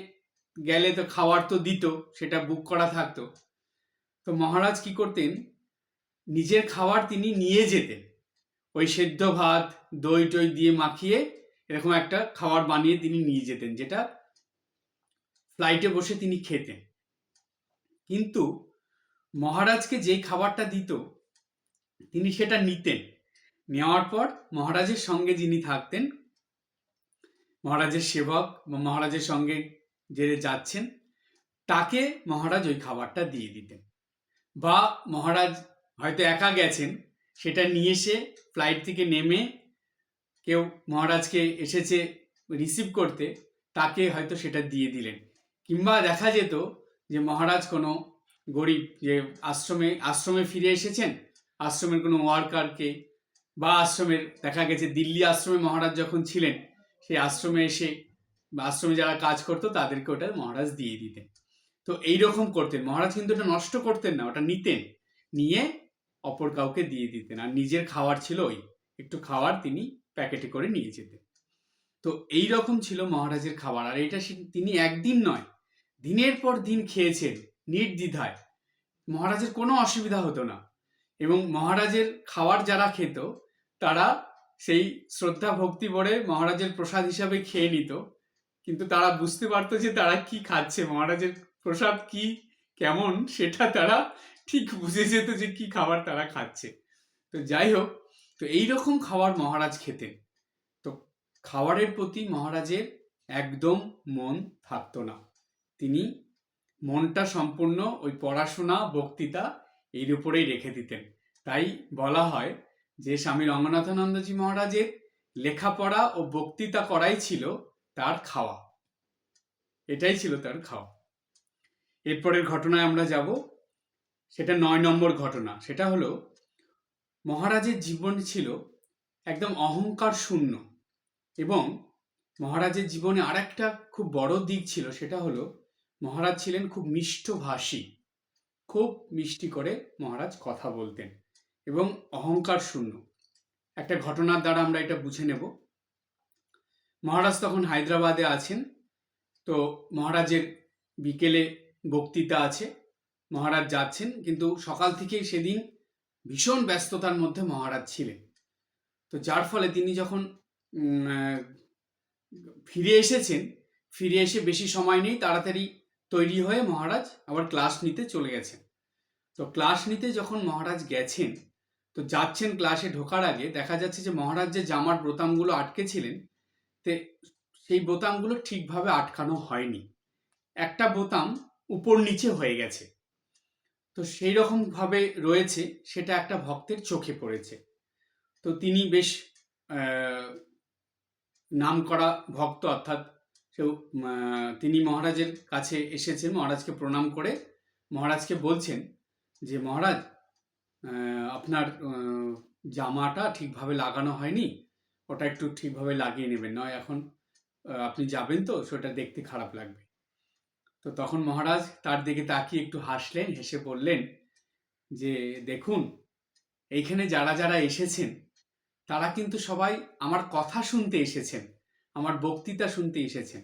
S1: গেলে তো খাবার তো দিত, সেটা বুক করা থাকতো। তো মহারাজ কি করতেন, নিজের খাবার তিনি নিয়ে যেতেন। ওই সেদ্ধ ভাত দই টই দিয়ে মাখিয়ে এরকম একটা খাবার বানিয়ে তিনি নিয়ে যেতেন, যেটা ফ্লাইটে বসে তিনি খেতেন। কিন্তু মহারাজকে যেই খাবারটা দিত তিনি সেটা নিতেন। নেওয়ার পর মহারাজের সঙ্গে যিনি থাকতেন, মহারাজের সেবক বা মহারাজের সঙ্গে যে যাচ্ছেন, তাকে মহারাজ ওই খাবারটা দিয়ে দিতেন। বা মহারাজ হয়তো একা গেছেন, সেটা নিয়ে এসে ফ্লাইট থেকে নেমে কেউ মহারাজকে এসেছে রিসিভ করতে, তাকে হয়তো সেটা দিয়ে দিলেন। কিংবা দেখা যেত যে মহারাজ কোনো গরিব, যে আশ্রমে ফিরে এসেছেন, আশ্রমের কোনো ওয়ার্কারকে, বা আশ্রমের, দেখা গেছে দিল্লি আশ্রমে মহারাজ যখন ছিলেন, সেই আশ্রমে এসে বা আশ্রমে যারা কাজ করতো তাদেরকে ওটা মহারাজ দিয়ে দিতেন। তো এইরকম করতেন মহারাজ, কিন্তু ওটা নষ্ট করতেন না, ওটা নিতেন, নিয়ে অপর কাউকে দিয়ে দিতেন। আর নিজের খাবার ছিল ওই একটু খাবার, তিনি প্যাকেটে করে নিয়ে যেতেন। তো এই রকম ছিল মহারাজের খাবার। আর এটা তিনি একদিন নয়, দিনের পর দিন খেয়েছেন নির্দ্বিধায়। মহারাজের কোনো অসুবিধা হতো না। এবং মহারাজের খাবার যারা খেত, তারা সেই শ্রদ্ধা ভক্তি ভরে মহারাজের প্রসাদ হিসাবে খেয়ে নিত, কিন্তু তারা বুঝতে পারতো যে তারা কি খাচ্ছে, মহারাজের প্রসাদ কি কেমন সেটা তারা ঠিক বুঝে যেত যে কি খাবার তারা খাচ্ছে। তো যাই হোক, তো এইরকম খাবার মহারাজ খেতেন। তো খাবারের প্রতি মহারাজের একদম মন থাকতো না। তিনি মনটা সম্পূর্ণ ওই পড়াশোনা বক্তৃতা এর উপরেই রেখে দিতেন। তাই বলা হয় যে স্বামী রঙ্গনাথানন্দজি মহারাজের লেখাপড়া ও বক্তৃতা করাই ছিল তার খাওয়া, এটাই ছিল তার খাওয়া। এরপরের ঘটনায় আমরা যাব, সেটা 9 নম্বর ঘটনা। সেটা হলো, মহারাজের জীবন ছিল একদম অহংকার শূন্য। এবং মহারাজের জীবনে আরেকটা খুব বড় দিক ছিল, সেটা হলো মহারাজ ছিলেন খুব মিষ্টভাষী, খুব মিষ্টি করে মহারাজ কথা বলতেন এবং অহংকার শূন্য। একটা ঘটনার দ্বারা আমরা এটা বুঝে নেব। মহারাজ তখন হায়দ্রাবাদে আছেন। তো মহারাজের বিকেলে বক্তৃতা আছে, মহারাজ যাচ্ছেন, কিন্তু সকাল থেকেই সেদিন ভীষণ ব্যস্ততার মধ্যে মহারাজ ছিলেন। তো যার ফলে তিনি যখন ফিরে এসেছেন, ফিরে এসে বেশি সময় নেই, তাড়াতাড়ি তৈরি হয়ে মহারাজ আবার ক্লাস নিতে চলে গেছেন। তো ক্লাস নিতে যখন মহারাজ গেছেন, তো যাচ্ছেন, ক্লাসে ঢোকার আগে দেখা যাচ্ছে যে মহারাজ যে জামার বোতামগুলো আটকে ছিলেন, সেই বোতামগুলো ঠিকভাবে আটকানো হয়নি, একটা বোতাম উপর নিচে হয়ে গেছে। তো সেই রকম ভাবে রয়েছে, সেটা একটা ভক্তের চোখে পড়েছে। তো তিনি বেশ নামকরা ভক্ত, অর্থাৎ তিনি মহারাজের কাছে এসেছেন, মহারাজকে প্রণাম করে মহারাজকে বলছেন যে মহারাজ, আপনার জামাটা ঠিকভাবে লাগানো হয়নি, ওটা একটু ঠিকভাবে লাগিয়ে নেবেন, নয় এখন আপনি যাবেন তো সেটা দেখতে খারাপ লাগবে। তো তখন মহারাজ তার দিকে তাকিয়ে একটু হাসলেন, হেসে বললেন যে দেখুন, এইখানে যারা যারা এসেছেন তারা কিন্তু সবাই আমার কথা শুনতে এসেছেন, আমার বক্তৃতা শুনতে এসেছেন,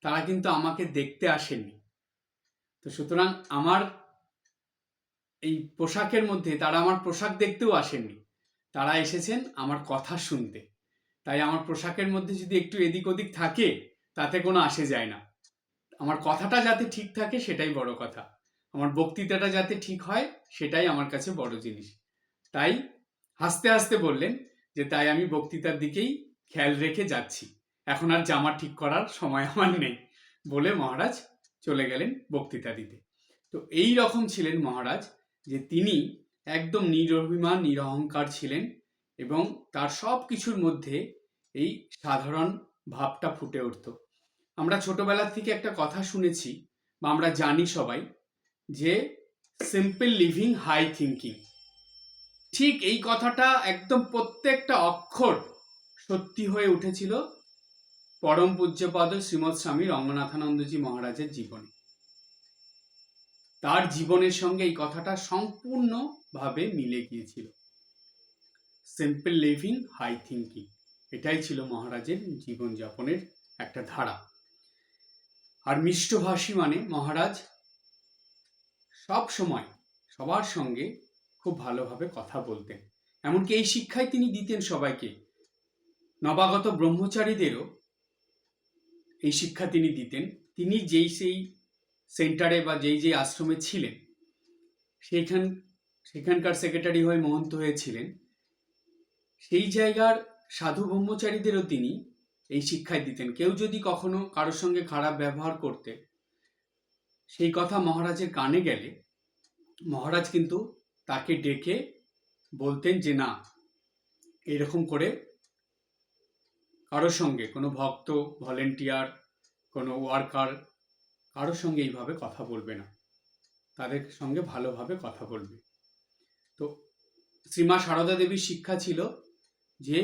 S1: তারা কিন্তু আমাকে দেখতে আসেননি। তো সুতরাং আমার এই পোশাকের মধ্যে তারা আমার পোশাক দেখতেও আসেননি, তারা এসেছেন আমার কথা শুনতে। তাই আমার পোশাকের মধ্যে যদি একটু এদিক ওদিক থাকে তাতে কোনো আসে যায় না, আমার কথাটা যাতে ঠিক থাকে সেটাই বড় কথা, আমার বক্তৃতাটা যাতে ঠিক হয় সেটাই আমার কাছে বড় জিনিস। তাই হাসতে হাসতে বললেন যে তাই আমি বক্তৃতার দিকেই খেয়াল রেখে যাচ্ছি, এখন আর জামা ঠিক করার সময় আমার নেই, বলে মহারাজ চলে গেলেন বক্তৃতা দিতে। তো এই রকম ছিলেন মহারাজ, যে তিনি একদম নিরভিমান নিরহংকার ছিলেন এবং তার সব কিছুর মধ্যে এই সাধারণ ভাবটা ফুটে উঠত। আমরা ছোটবেলা থেকে একটা কথা শুনেছি বা আমরা জানি সবাই যে সিম্পল লিভিং হাই থিঙ্কিং, ঠিক এই কথাটা একদম প্রত্যেকটা অক্ষর সত্যি হয়ে উঠেছিল পরম পূজ্যপাদ শ্রীমৎ স্বামী রঙ্গনাথানন্দজি মহারাজের জীবনে। তার জীবনের সঙ্গে এই কথাটা সম্পূর্ণভাবে মিলে গিয়েছিল। সিম্পল লিভিং হাই থিঙ্কিং, এটাই ছিল মহারাজের জীবনযাপনের একটা ধারা। আর মিষ্টভাষী মানে মহারাজ সব সময় সবার সঙ্গে খুব ভালোভাবে কথা বলতেন, এমনকি এই শিক্ষাই তিনি দিতেন সবাইকে, নবাগত ব্রহ্মচারীদেরও এই শিক্ষা তিনি দিতেন। তিনি যেই সেই সেন্টারে বা যেই আশ্রমে ছিলেন সেখানকার সেক্রেটারি হয়ে মহন্ত হয়েছিলেন, সেই জায়গার সাধু ব্রহ্মচারীদেরও তিনি এই শিক্ষাই দিতেন। কেউ যদি কখনো কারোর সঙ্গে খারাপ ব্যবহার করতে, সেই কথা মহারাজের কানে গেলে মহারাজ কিন্তু তাকে ডেকে বলতেন যে না, এরকম করে কারোর সঙ্গে, কোনো ভক্ত, ভলেন্টিয়ার, কোনো ওয়ার্কার কারোর সঙ্গে এইভাবে কথা বলবে না, তাদের সঙ্গে ভালোভাবে কথা বলবে। তো শ্রীমা সারদা দেবীর শিক্ষা ছিল যে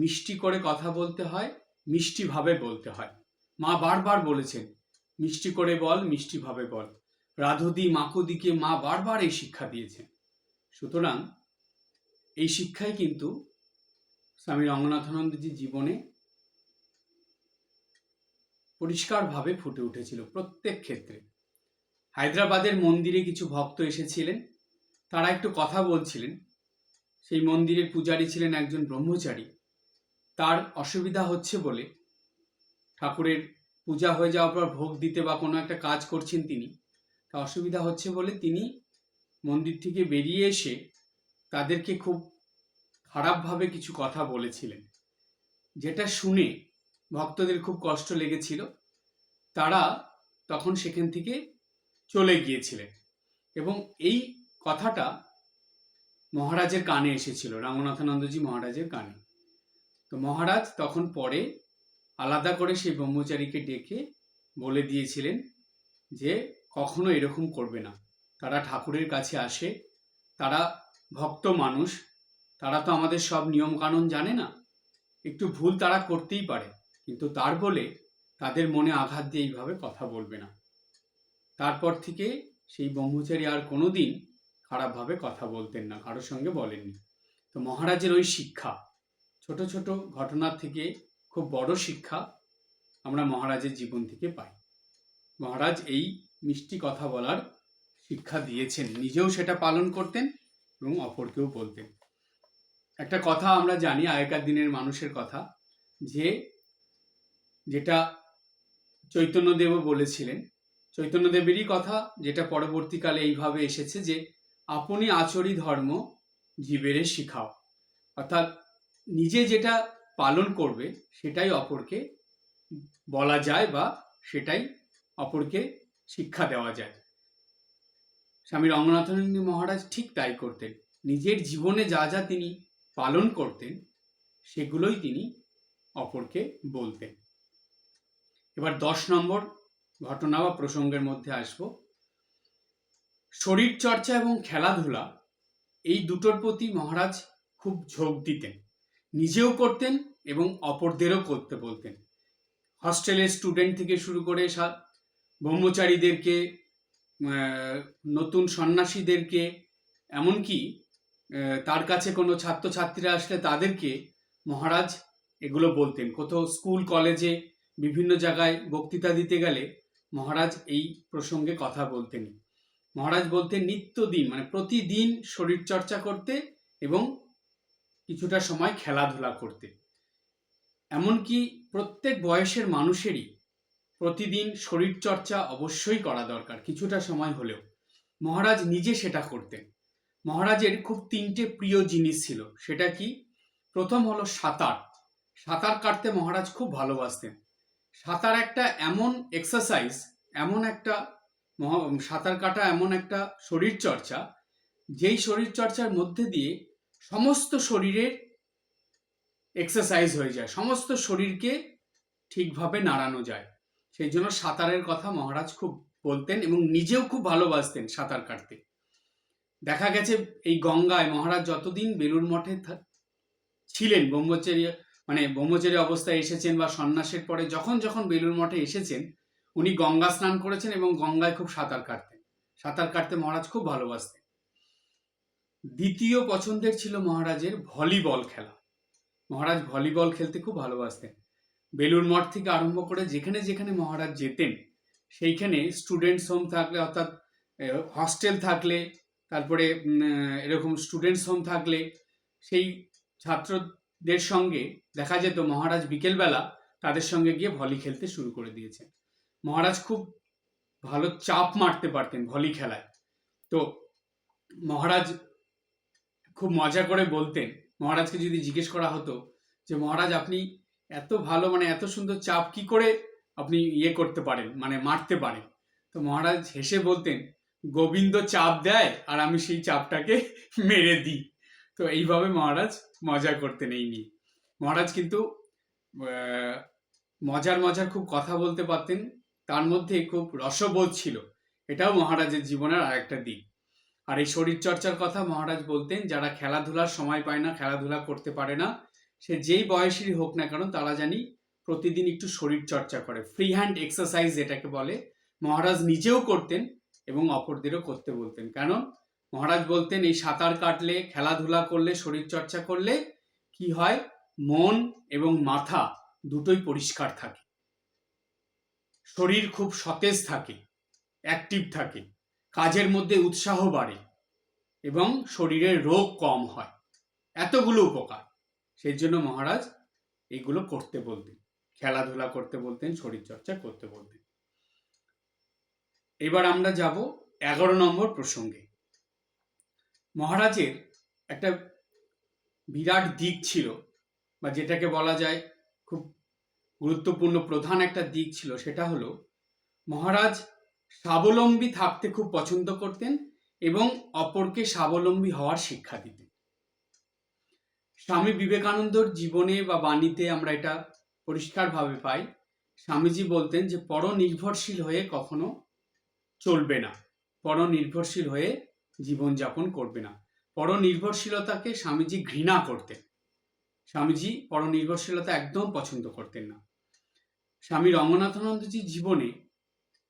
S1: মিষ্টি করে কথা বলতে হয়, মিষ্টিভাবে বলতে হয়। মা বারবার বলেছেন মিষ্টি করে বল, মিষ্টিভাবে বল। রাধুদি মাকুদিকে মা বারবার এই শিক্ষা দিয়েছেন। সুতরাং এই শিক্ষাই কিন্তু স্বামী রঙ্গনাথানন্দজির জীবনে পরিষ্কারভাবে ফুটে উঠেছিল প্রত্যেক ক্ষেত্রে। হায়দ্রাবাদের মন্দিরে কিছু ভক্ত এসেছিলেন, তারা একটু কথা বলছিলেন। সেই মন্দিরের পূজারী ছিলেন একজন ব্রহ্মচারী। তার অসুবিধা হচ্ছে বলে, ঠাকুরের পূজা হয়ে যাওয়ার পর ভোগ দিতে বা কোনো একটা কাজ করছেন তিনি, তা অসুবিধা হচ্ছে বলে তিনি মন্দির থেকে বেরিয়ে এসে তাদেরকে খুব খারাপভাবে কিছু কথা বলেছিলেন, যেটা শুনে ভক্তদের খুব কষ্ট লেগেছিল। তারা তখন সেখান থেকে চলে গিয়েছিলেন এবং এই কথাটা মহারাজের কানে এসেছিল, রঙ্গনাথানন্দজি মহারাজের কানে। তো মহারাজ তখন পরে আলাদা করে সেই ব্রহ্মচারীকে ডেকে বলে দিয়েছিলেন যে কখনো এরকম করবে না, তারা ঠাকুরের কাছে আসে, তারা ভক্ত মানুষ, তারা তো আমাদের সব নিয়ম কানুন জানে না, একটু ভুল তারা করতেই পারে, কিন্তু তার বলে তাদের মনে আঘাত দিয়ে এইভাবে কথা বলবে না। তারপর থেকে সেই ব্রহ্মচারী আর কোনোদিন খারাপভাবে কথা বলতেন না, কারোর সঙ্গে বলেননি। তো মহারাজের ওই শিক্ষা, ছোট ছোট ঘটনার থেকে খুব বড় শিক্ষা আমরা মহারাজের জীবন থেকে পাই। মহারাজ এই মিষ্টি কথা বলার শিক্ষা দিয়েছেন, নিজেও সেটা পালন করতেন এবং অপরকেও বলতেন। একটা কথা আমরা জানি আগেকার দিনের মানুষের কথা, যে যেটা চৈতন্যদেবও বলেছিলেন, চৈতন্যদেবেরই কথা, যেটা পরবর্তীকালে এইভাবে এসেছে যে আপনি আচরি ধর্ম জীবেরে শিখাও, অর্থাৎ নিজে যেটা পালন করবে সেটাই অপরকে বলা যায় বা সেটাই অপরকে শিক্ষা দেওয়া যায়। স্বামী রঙ্গনাথানন্দ মহারাজ ঠিক তাই করতেন, নিজের জীবনে যা যা তিনি পালন করতেন সেগুলোই তিনি অপরকে বলতেন। এবার 10 নম্বর ঘটনা বা প্রসঙ্গের মধ্যে আসব। শরীর চর্চা এবং খেলাধুলা এই দুটোর প্রতি মহারাজ খুব ঝোঁক দিতেন, নিজেও করতেন এবং অপরদেরও করতে বলতেন। হস্টেলের স্টুডেন্ট থেকে শুরু করে ব্রহ্মচারীদেরকে, নতুন সন্ন্যাসীদেরকে, এমনকি তার কাছে কোনো ছাত্রছাত্রীরা আসলে তাদেরকে মহারাজ এগুলো বলতেন। কোথাও স্কুল কলেজে বিভিন্ন জায়গায় বক্তৃতা দিতে গেলে মহারাজ এই প্রসঙ্গে কথা বলতেন। মহারাজ বলতেন নিত্যদিন মানে প্রতিদিন শরীরচর্চা করতে এবং কিছুটা সময় খেলাধুলা করতে। এমনকি প্রত্যেক বয়সের মানুষেরই প্রতিদিন শরীরচর্চা অবশ্যই করা দরকার, কিছুটা সময় হলেও। মহারাজ নিজে সেটা করতেন। মহারাজের খুব 3টে প্রিয় জিনিস ছিল। সেটা কি? প্রথম হলো সাঁতার। সাঁতার কাটতে মহারাজ খুব ভালোবাসতেন। সাঁতার একটা এমন এক্সারসাইজ, এমন একটা সাঁতার কাটা এমন একটা শরীরচর্চা, যেই শরীরচর্চার মধ্যে দিয়ে সমস্ত শরীরের এক্সারসাইজ হয়ে যায়, সমস্ত শরীরকে ঠিকভাবে নাড়ানো যায়। সেই জন্য সাঁতারের কথা মহারাজ খুব বলতেন এবং নিজেও খুব ভালোবাসতেন সাঁতার কাটতে। দেখা গেছে এই গঙ্গায় মহারাজ যতদিন বেলুড় মঠে ছিলেন, ব্রহ্মচারী অবস্থায় এসেছেন বা সন্ন্যাসের পরে যখন যখন বেলুড় মঠে এসেছেন, উনি গঙ্গা স্নান করেছেন এবং গঙ্গায় খুব সাঁতার কাটতেন। সাঁতার কাটতে মহারাজ খুব ভালোবাসতেন। দ্বিতীয় পছন্দের ছিল মহারাজের ভলিবল খেলা। মহারাজ ভলিবল খেলতে খুব ভালোবাসতেন। বেলুড় মঠ থেকে আরম্ভ করে যেখানে যেখানে মহারাজ যেতেন, সেইখানে স্টুডেন্টস হোম থাকলে, অর্থাৎ হস্টেল থাকলে, তারপরে এরকম স্টুডেন্টস হোম থাকলে, সেই ছাত্রদের সঙ্গে দেখা যেত মহারাজ বিকেলবেলা তাদের সঙ্গে গিয়ে ভলি খেলতে শুরু করে দিয়েছেন। মহারাজ খুব ভালো চাপ মারতে পারতেন ভলি খেলায়। তো মহারাজ খুব মজা করে বলতেন, মহারাজকে যদি জিজ্ঞেস করা হতো যে মহারাজ আপনি এত ভালো এত সুন্দর চাপ কি করে আপনি করতে পারেন, মারতে পারেন? তো মহারাজ হেসে বলতেন, গোবিন্দ চাপ দেয় আর আমি সেই চাপটাকে মেরে দিই। তো এইভাবে মহারাজ মজা করতেন এই নিয়ে। মহারাজ কিন্তু মজার খুব কথা বলতে পারতেন, তার মধ্যে খুব রসবোধ ছিল। এটাও মহারাজের জীবনের আরেকটা দিক। আর এই শরীরচর্চার কথা মহারাজ বলতেন, যারা খেলাধুলার সময় পায় না, খেলাধুলা করতে পারে না, সে যেই বয়সেরই হোক না কেন, তারা জানি প্রতিদিন একটু শরীরচর্চা করে, ফ্রি হ্যান্ড এক্সারসাইজ যেটাকে বলে। মহারাজ নিজেও করতেন এবং অপরদেরও করতে বলতেন। কারণ মহারাজ বলতেন এই সাঁতার কাটলে, খেলাধুলা করলে, শরীরচর্চা করলে কি হয়, মন এবং মাথা দুটোই পরিষ্কার থাকে, শরীর খুব সতেজ থাকে, অ্যাক্টিভ থাকে, কাজের মধ্যে উৎসাহ বাড়ে এবং শরীরের রোগ কম হয়। এতগুলো উপকার। সেই জন্য মহারাজ এগুলো করতে বলতেন, খেলাধুলা করতে বলতেন, শরীরচর্চা করতে বলতেন। এবার আমরা যাব 11 নম্বর প্রসঙ্গে। মহারাজের একটা বিরাট দিক ছিল, বা যেটাকে বলা যায় খুব গুরুত্বপূর্ণ প্রধান একটা দিক ছিল, সেটা হলো মহারাজ স্বাবলম্বী থাকতে খুব পছন্দ করতেন এবং অপরকে স্বাবলম্বী হওয়ার শিক্ষা দিতেন। স্বামী বিবেকানন্দর জীবনে বা বাণীতে আমরা এটা পরিষ্কারভাবে পাই। স্বামীজি বলতেন যে পরনির্ভরশীল হয়ে কখনো চলবে না, পরনির্ভরশীল হয়ে জীবনযাপন করবে না। পরনির্ভরশীলতাকে স্বামীজি ঘৃণা করতেন। স্বামীজি পরনির্ভরশীলতা একদম পছন্দ করতেন না। স্বামী রঙ্গনাথানন্দজির জীবনে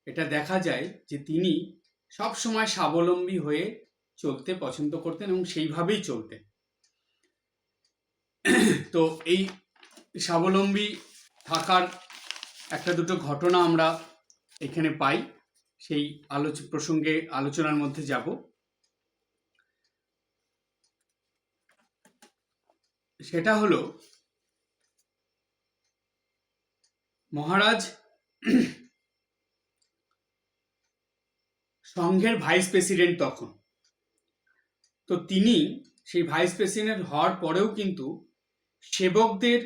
S1: এটা দেখা যায় যে তিনি সবসময় স্বাবলম্বী হয়ে চলতে পছন্দ করতেন এবং সেইভাবেই চলতেন। তো এই স্বাবলম্বী থাকার একটা দুটো ঘটনা আমরা এখানে পাই, সেই প্রসঙ্গে আলোচনার মধ্যে যাব। সেটা হলো মহারাজ সংঘের ভাইস প্রেসিডেন্ট তখন। তো তিনি সেই ভাইস প্রেসিডেন্ট হওয়ার পরেও কিন্তু সেবকদের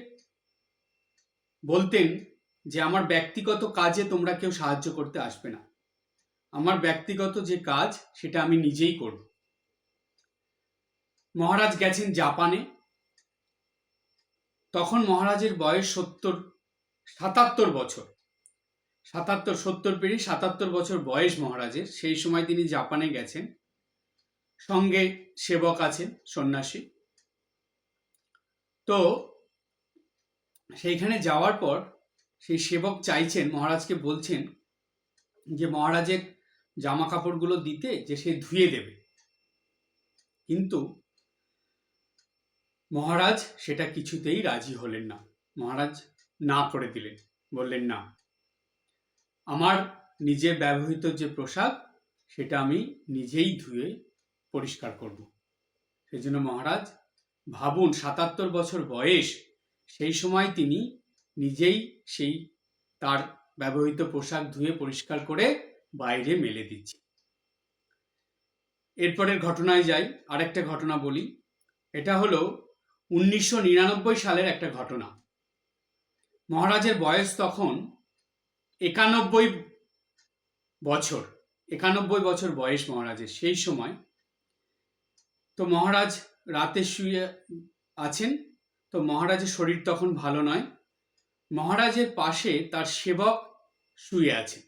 S1: বলতেন যে আমার ব্যক্তিগত কাজে তোমরা কেউ সাহায্য করতে আসবে না, আমার ব্যক্তিগত যে কাজ সেটা আমি নিজেই করব। মহারাজ গেছেন জাপানে। তখন মহারাজের বয়স 77 বছর, 70 পেরিয়ে 77 বছর বয়স মহারাজের। সেই সময় তিনি জাপানে গেছেন, সঙ্গে সেবক আছেন, সন্ন্যাসী। তো সেইখানে যাওয়ার পর সেই সেবক চাইছেন, মহারাজকে বলছেন যে মহারাজের জামা কাপড়গুলো দিতে, যে সে ধুয়ে দেবে। কিন্তু মহারাজ সেটা কিছুতেই রাজি হলেন না। মহারাজ না করে দিলেন, বললেন না, আমার নিজের ব্যবহৃত যে পোশাক সেটা আমি নিজেই ধুয়ে পরিষ্কার করব। সেই জন্য মহারাজ, ভাবুন ৭৭ বছর বয়স, সেই সময় তিনি নিজেই সেই তার ব্যবহৃত পোশাক ধুয়ে পরিষ্কার করে বাইরে মেলে দিচ্ছে। এরপরের ঘটনায় যাই, আরেকটা ঘটনা বলি। এটা হলো ১৯৯৯ সালের একটা ঘটনা। মহারাজের বয়স তখন ৯১ বছর। ৯১ বছর বয়স মহারাজের সেই সময়। তো মহারাজ রাতে শুয়ে আছেন। তো মহারাজের শরীর তখন ভালো নয়। মহারাজের পাশে তার সেবক শুয়ে আছেন।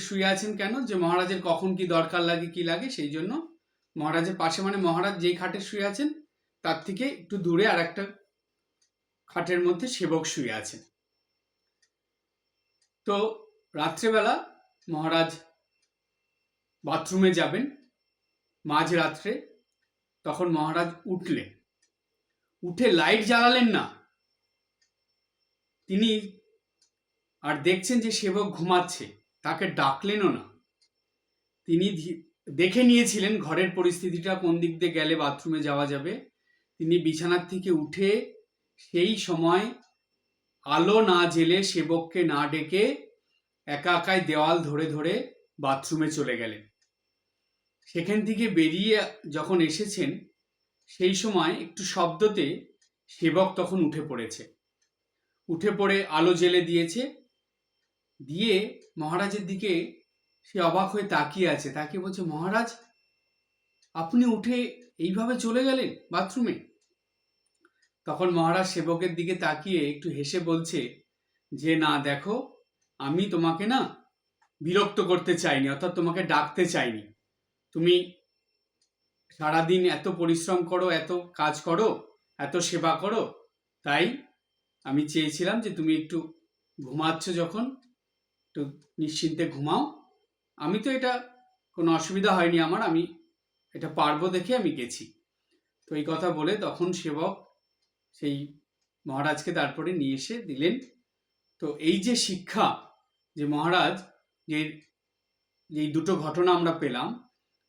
S1: শুয়ে আছেন কেন? যে মহারাজের কখন কি দরকার লাগে, কি লাগে, সেই জন্য মহারাজের পাশে, মানে মহারাজ যেই খাটে শুয়ে আছেন তার থেকে একটু দূরে আর একটা খাটের মধ্যে সেবক শুয়ে আছেন। তো রাত্রেবেলা মহারাজ বাথরুমে যাবেন মাঝরাত্রে। তখন মহারাজ উঠলেন, উঠে লাইট জ্বালালেন না। তিনি আর দেখছেন যে সেবক ঘুমাচ্ছে, তাকে ডাকলেনও না। তিনি দেখে নিয়েছিলেন ঘরের পরিস্থিতিটা, কোন দিক দিয়ে গেলে বাথরুমে যাওয়া যাবে। তিনি বিছানার থেকে উঠে সেই সময় আলো না জেলে, সেবককে না ডেকে একা একাই দেওয়াল ধরে ধরে বাথরুমে চলে গেলেন। সেখান থেকে বেরিয়ে যখন এসেছেন সেই সময় একটু শব্দতে সেবক তখন উঠে পড়েছে। উঠে পড়ে আলো জেলে দিয়েছে, দিয়ে মহারাজের দিকে সে অবাক হয়ে তাকিয়ে আছে। তাকিয়ে বলছে, মহারাজ আপনি উঠে এইভাবে চলে গেলেন বাথরুমে? তখন মহারাজ সেবকের দিকে তাকিয়ে একটু হেসে বলছে যে, না দেখো, আমি তোমাকে না বিরক্ত করতে চাইনি, অর্থাৎ তোমাকে ডাকতে চাইনি। তুমি সারাদিন এত পরিশ্রম করো, এত কাজ করো, এত সেবা করো, তাই আমি চেয়েছিলাম যে তুমি একটু ঘুমাচ্ছ যখন, একটু নিশ্চিন্তে ঘুমাও। আমি তো এটা কোনো অসুবিধা হয়নি আমার, আমি এটা পারবো দেখে আমি গেছি। তো এই কথা বলে তখন সেবক সেই মহারাজকে তারপরে নিয়ে এসে দিলেন। তো এই যে শিক্ষা, যে মহারাজ যে এই দুটো ঘটনা আমরা পেলাম,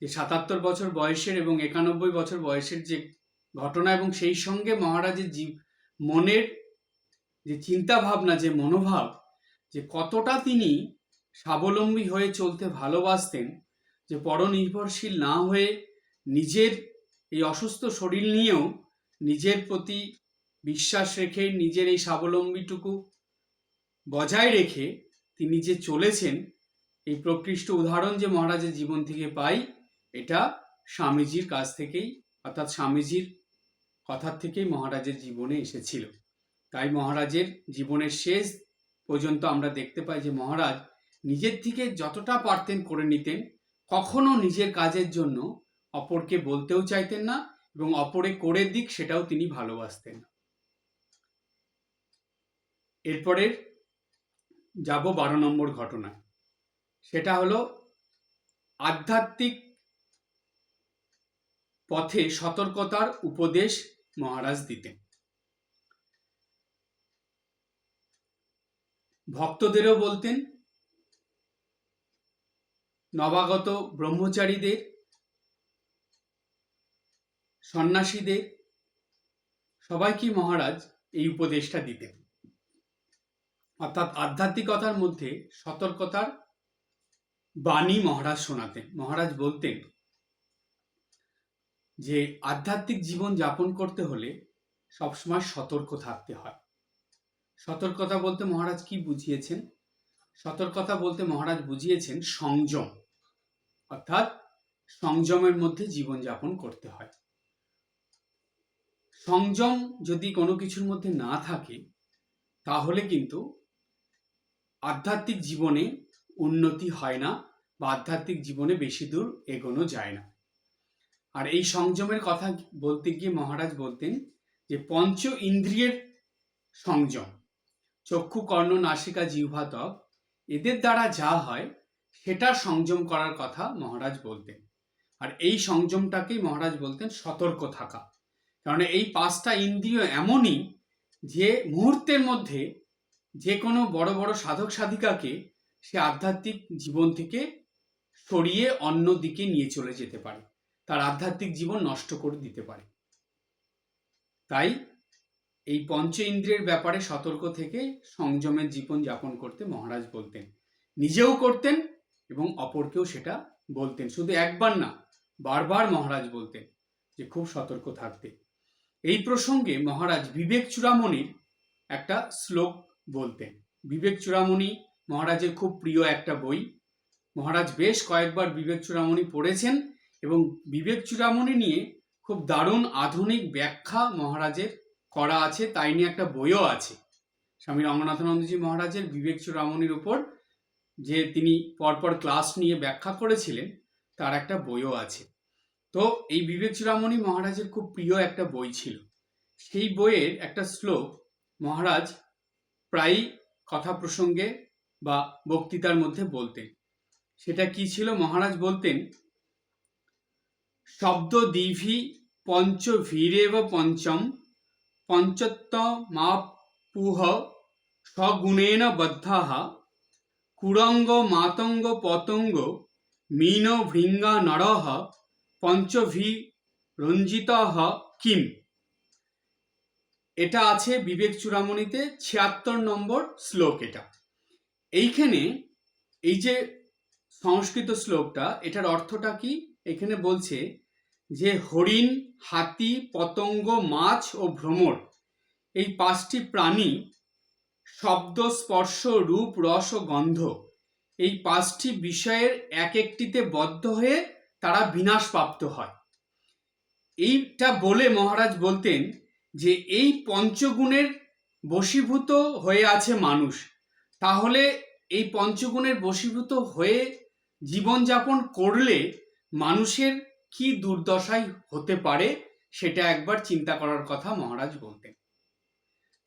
S1: যে ৭৭ বছর বয়সের এবং ৯১ বছর বয়সের যে ঘটনা, এবং সেই সঙ্গে মহারাজের মনের যে চিন্তা ভাবনা, যে মনোভাব, যে কতটা তিনি স্বাবলম্বী হয়ে চলতে ভালোবাসতেন, যে পরনির্ভরশীল না হয়ে নিজের এই অসুস্থ শরীর নিয়েও নিজের প্রতি বিশ্বাস রেখে, নিজের এই স্বাবলম্বীটুকু বজায় রেখে তিনি যে চলেছেন, এই প্রকৃষ্ট উদাহরণ যে মহারাজের জীবন থেকে পাই, এটা স্বামীজির কাছ থেকেই, অর্থাৎ স্বামীজির কথার থেকেই মহারাজের জীবনে এসেছিল। তাই মহারাজের জীবনের শেষ পর্যন্ত আমরা দেখতে পাই যে মহারাজ নিজের থেকে যতটা পারতেন করে নিতেন, কখনো নিজের কাজের জন্য অপরকে বলতেও চাইতেন না, এবং অপরে করে দিক সেটাও তিনি ভালোবাসতেন না। এরপরে যাব ১২ নম্বর ঘটনায়। সেটা হলো আধ্যাত্মিক পথে সতর্কতার উপদেশ মহারাজ দিতেন। ভক্তদেরও বলতেন, নবাগত ব্রহ্মচারীদের, সন্ন্যাসীদের, সবাইকে মহারাজ এই উপদেশটা দিতেন। অর্থাৎ আধ্যাত্মিকতার মধ্যে সতর্কতার বাণী মহারাজ শোনাতেন। মহারাজ বলতেন যে আধ্যাত্মিক জীবন যাপন করতে হলে সবসময় সতর্ক থাকতে হয়। সতর্কতা বলতে মহারাজ কি বুঝিয়েছেন? সতর্কতা বলতে মহারাজ বুঝিয়েছেন সংযম, অর্থাৎ সংযমের মধ্যে জীবনযাপন করতে হয়। সংযম যদি কোনো কিছুর মধ্যে না থাকে, তাহলে কিন্তু আধ্যাত্মিক জীবনে উন্নতি হয় না, বা আধ্যাত্মিক জীবনে বেশি দূর এগোনো যায় না। আর এই সংযমের কথা বলতে গিয়ে মহারাজ বলতেন যে পঞ্চ ইন্দ্রিয়ের সংযম, চক্ষু, কর্ণ, নাসিকা, জিহ্বা, ত্বক, এদের দ্বারা যা হয় সেটার সংযম করার কথা মহারাজ বলতেন। আর এই সংযমটাকেই মহারাজ বলতেন সতর্ক থাকা। কারণ এই 5টা ইন্দ্রিয় এমনই যে মুহূর্তের মধ্যে যে কোনো বড় বড় সাধক সাধিকাকে সে আধ্যাত্মিক জীবন থেকে সরিয়ে অন্য দিকে নিয়ে চলে যেতে পারে, তার আধ্যাত্মিক জীবন নষ্ট করে দিতে পারে। তাই এই পঞ্চ ইন্দ্রিয়ের ব্যাপারে সতর্ক থেকে সংযমের জীবন যাপন করতে মহারাজ বলতেন, নিজেও করতেন এবং অপরকেও সেটা বলতেন। শুধু একবার না, বারবার মহারাজ বলতেন যে খুব সতর্ক থাকতে। এই প্রসঙ্গে মহারাজ বিবেক চূড়ামণির একটা শ্লোক বলতেন। বিবেক চূড়ামণি মহারাজের খুব প্রিয় একটা বই। মহারাজ বেশ কয়েকবার বিবেক চূড়ামণি পড়েছেন এবং বিবেক চূড়ামণি নিয়ে খুব দারুণ আধুনিক ব্যাখ্যা মহারাজের করা আছে, তাই নিয়ে একটা বইও আছে। স্বামী রঙ্গনাথানন্দজি মহারাজের বিবেক চূড়ামণির উপর যে তিনি পরপর ক্লাস নিয়ে ব্যাখ্যা করেছিলেন তার একটা বইও আছে। তো এই বিবেক চূড়ামণি মহারাজের খুব প্রিয় একটা বই ছিল। সেই বইয়ের একটা শ্লোক মহারাজ প্রায়ই কথা প্রসঙ্গে বা বক্তৃতার মধ্যে বলতেন। সেটা কি ছিল? মহারাজ বলতেন, শব্দ দিভি পঞ্চ ভীরেব পঞ্চম পঞ্চত্তমাপুহ স্বগুণেন বদ্ধাঃ কুরঙ্গ মাতঙ্গ পতঙ্গ মীন ভৃঙ্গা নরঃ পঞ্চভি রঞ্জিতঃ কিম। এটা আছে বিবেক চূড়ামণিতে 76 নম্বর শ্লোক। এইখানে এই যে সংস্কৃত শ্লোকটা, এটার অর্থটা কি? এখানে বলছে যে হরিণ, হাতি, পতঙ্গ, মাছ ও ভ্রমর এই 5টি প্রাণী শব্দ, স্পর্শ, রূপ, রস ও গন্ধ এই 5টি বিষয়ের এক একটিতে বদ্ধ হয়ে তারা বিনাশপ্রাপ্ত হয়। এইটা বলে মহারাজ বলতেন যে এই পঞ্চগুণের বশীভূত হয়ে আছে মানুষ, তাহলে এই পঞ্চগুণের বশীভূত হয়ে জীবনযাপন করলে মানুষের কি দুর্দশাই হতে পারে সেটা একবার চিন্তা করার কথা মহারাজ বলতেন।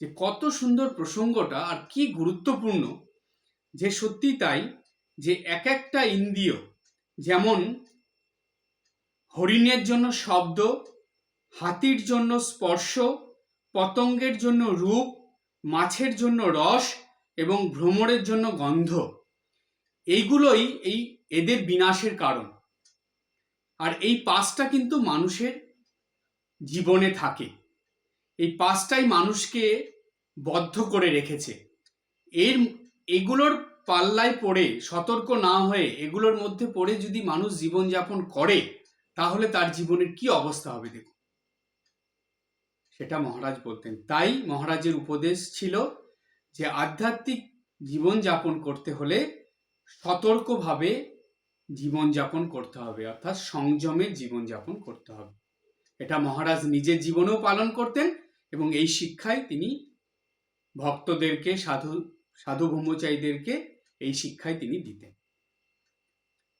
S1: যে কত সুন্দর প্রসঙ্গটা আর কি গুরুত্বপূর্ণ, যে সত্যি তাই, যে এক একটা ইন্দ্রিয়, যেমন হরিণের জন্য শব্দ, হাতির জন্য স্পর্শ, পতঙ্গের জন্য রূপ, মাছের জন্য রস এবং ভ্রমরের জন্য গন্ধ, এইগুলোই এদের বিনাশের কারণ। আর এই 5টা কিন্তু মানুষের জীবনে থাকে, এই 5টাই মানুষকে বদ্ধ করে রেখেছে। এগুলোর পাল্লায় পড়ে সতর্ক না হয়ে এগুলোর মধ্যে পড়ে যদি মানুষ জীবনযাপন করে তাহলে তার জীবনের কি অবস্থা হবে দেখুন, সেটা মহারাজ বলতেন। তাই মহারাজের উপদেশ ছিল যে আধ্যাত্মিক জীবনযাপন করতে হলে সতর্কভাবে জীবনযাপন করতে হবে, অর্থাৎ সংযমের জীবনযাপন করতে হবে। এটা মহারাজ নিজের জীবনেও পালন করতেন এবং এই শিক্ষায় তিনি ভক্তদেরকে, সাধু ব্রহ্মচারীদেরকে এই শিক্ষায় তিনি দিতেন।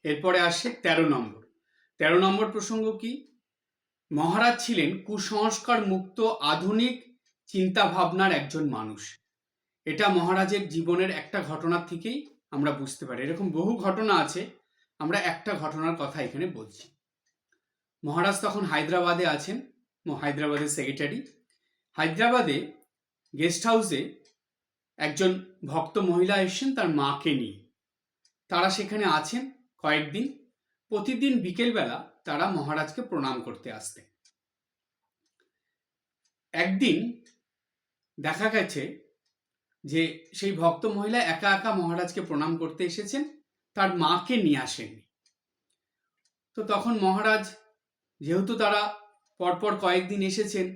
S1: এরপরে আসে 13 নম্বর প্রসঙ্গ কি? মহারাজ ছিলেন কুসংস্কার মুক্ত আধুনিক চিন্তা ভাবনার একজন মানুষ। এটা মহারাজের জীবনের একটা ঘটনার থেকেই আমরা বুঝতে পারি। এরকম বহু ঘটনা আছে, আমরা একটা ঘটনার কথা এখানে বলছি। মহারাজ তখন হায়দ্রাবাদে আছেন, হায়দ্রাবাদের সেক্রেটারি। হায়দ্রাবাদে গেস্ট হাউসে একজন ভক্ত মহিলা এসেছেন তার মাকে নিয়ে। তারা সেখানে আছেন কয়েকদিন। প্রতিদিন বিকেলবেলা তারা মহারাজকে প্রণাম করতে আসতেন। একদিন দেখা গেছে যে সেই ভক্ত মহিলা একা একা মহারাজকে প্রণাম করতে এসেছেন, তার মাকে নিয়ে আসেননি। তো তখন মহারাজ, যেহেতু তারা পরপর কয়েকদিন এসেছেন,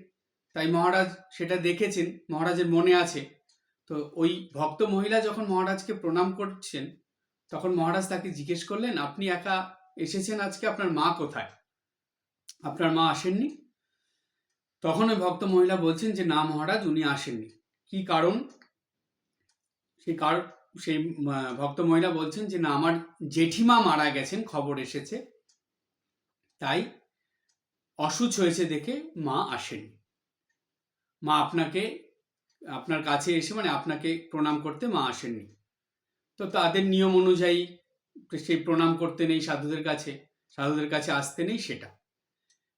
S1: তাই মহারাজ সেটা দেখেছেন, মহারাজের মনে আছে। তো ওই ভক্ত মহিলা যখন মহারাজকে প্রণাম করছেন তখন মহারাজ তাকে জিজ্ঞেস করলেন, আপনি একা এসেছেন আজকে, আপনার মা কোথায়? আপনার মা আসেননি? তখন ওই ভক্ত মহিলা বলছেন যে না মহারাজ, উনি আসেননি। কি কারণ? সেই ভক্ত মহিলা বলছেন যে না, আমার জেঠিমা মারা গেছেন, খবর এসেছে, তাই অসুচ হয়েছে দেখে মা আসেননি। মা আপনার কাছে এসে, মানে আপনাকে প্রণাম করতে মা আসেননি। তো তাদের নিয়ম অনুযায়ী সেই প্রণাম করতে নেই সাধুদের কাছে আসতে নেই, সেটা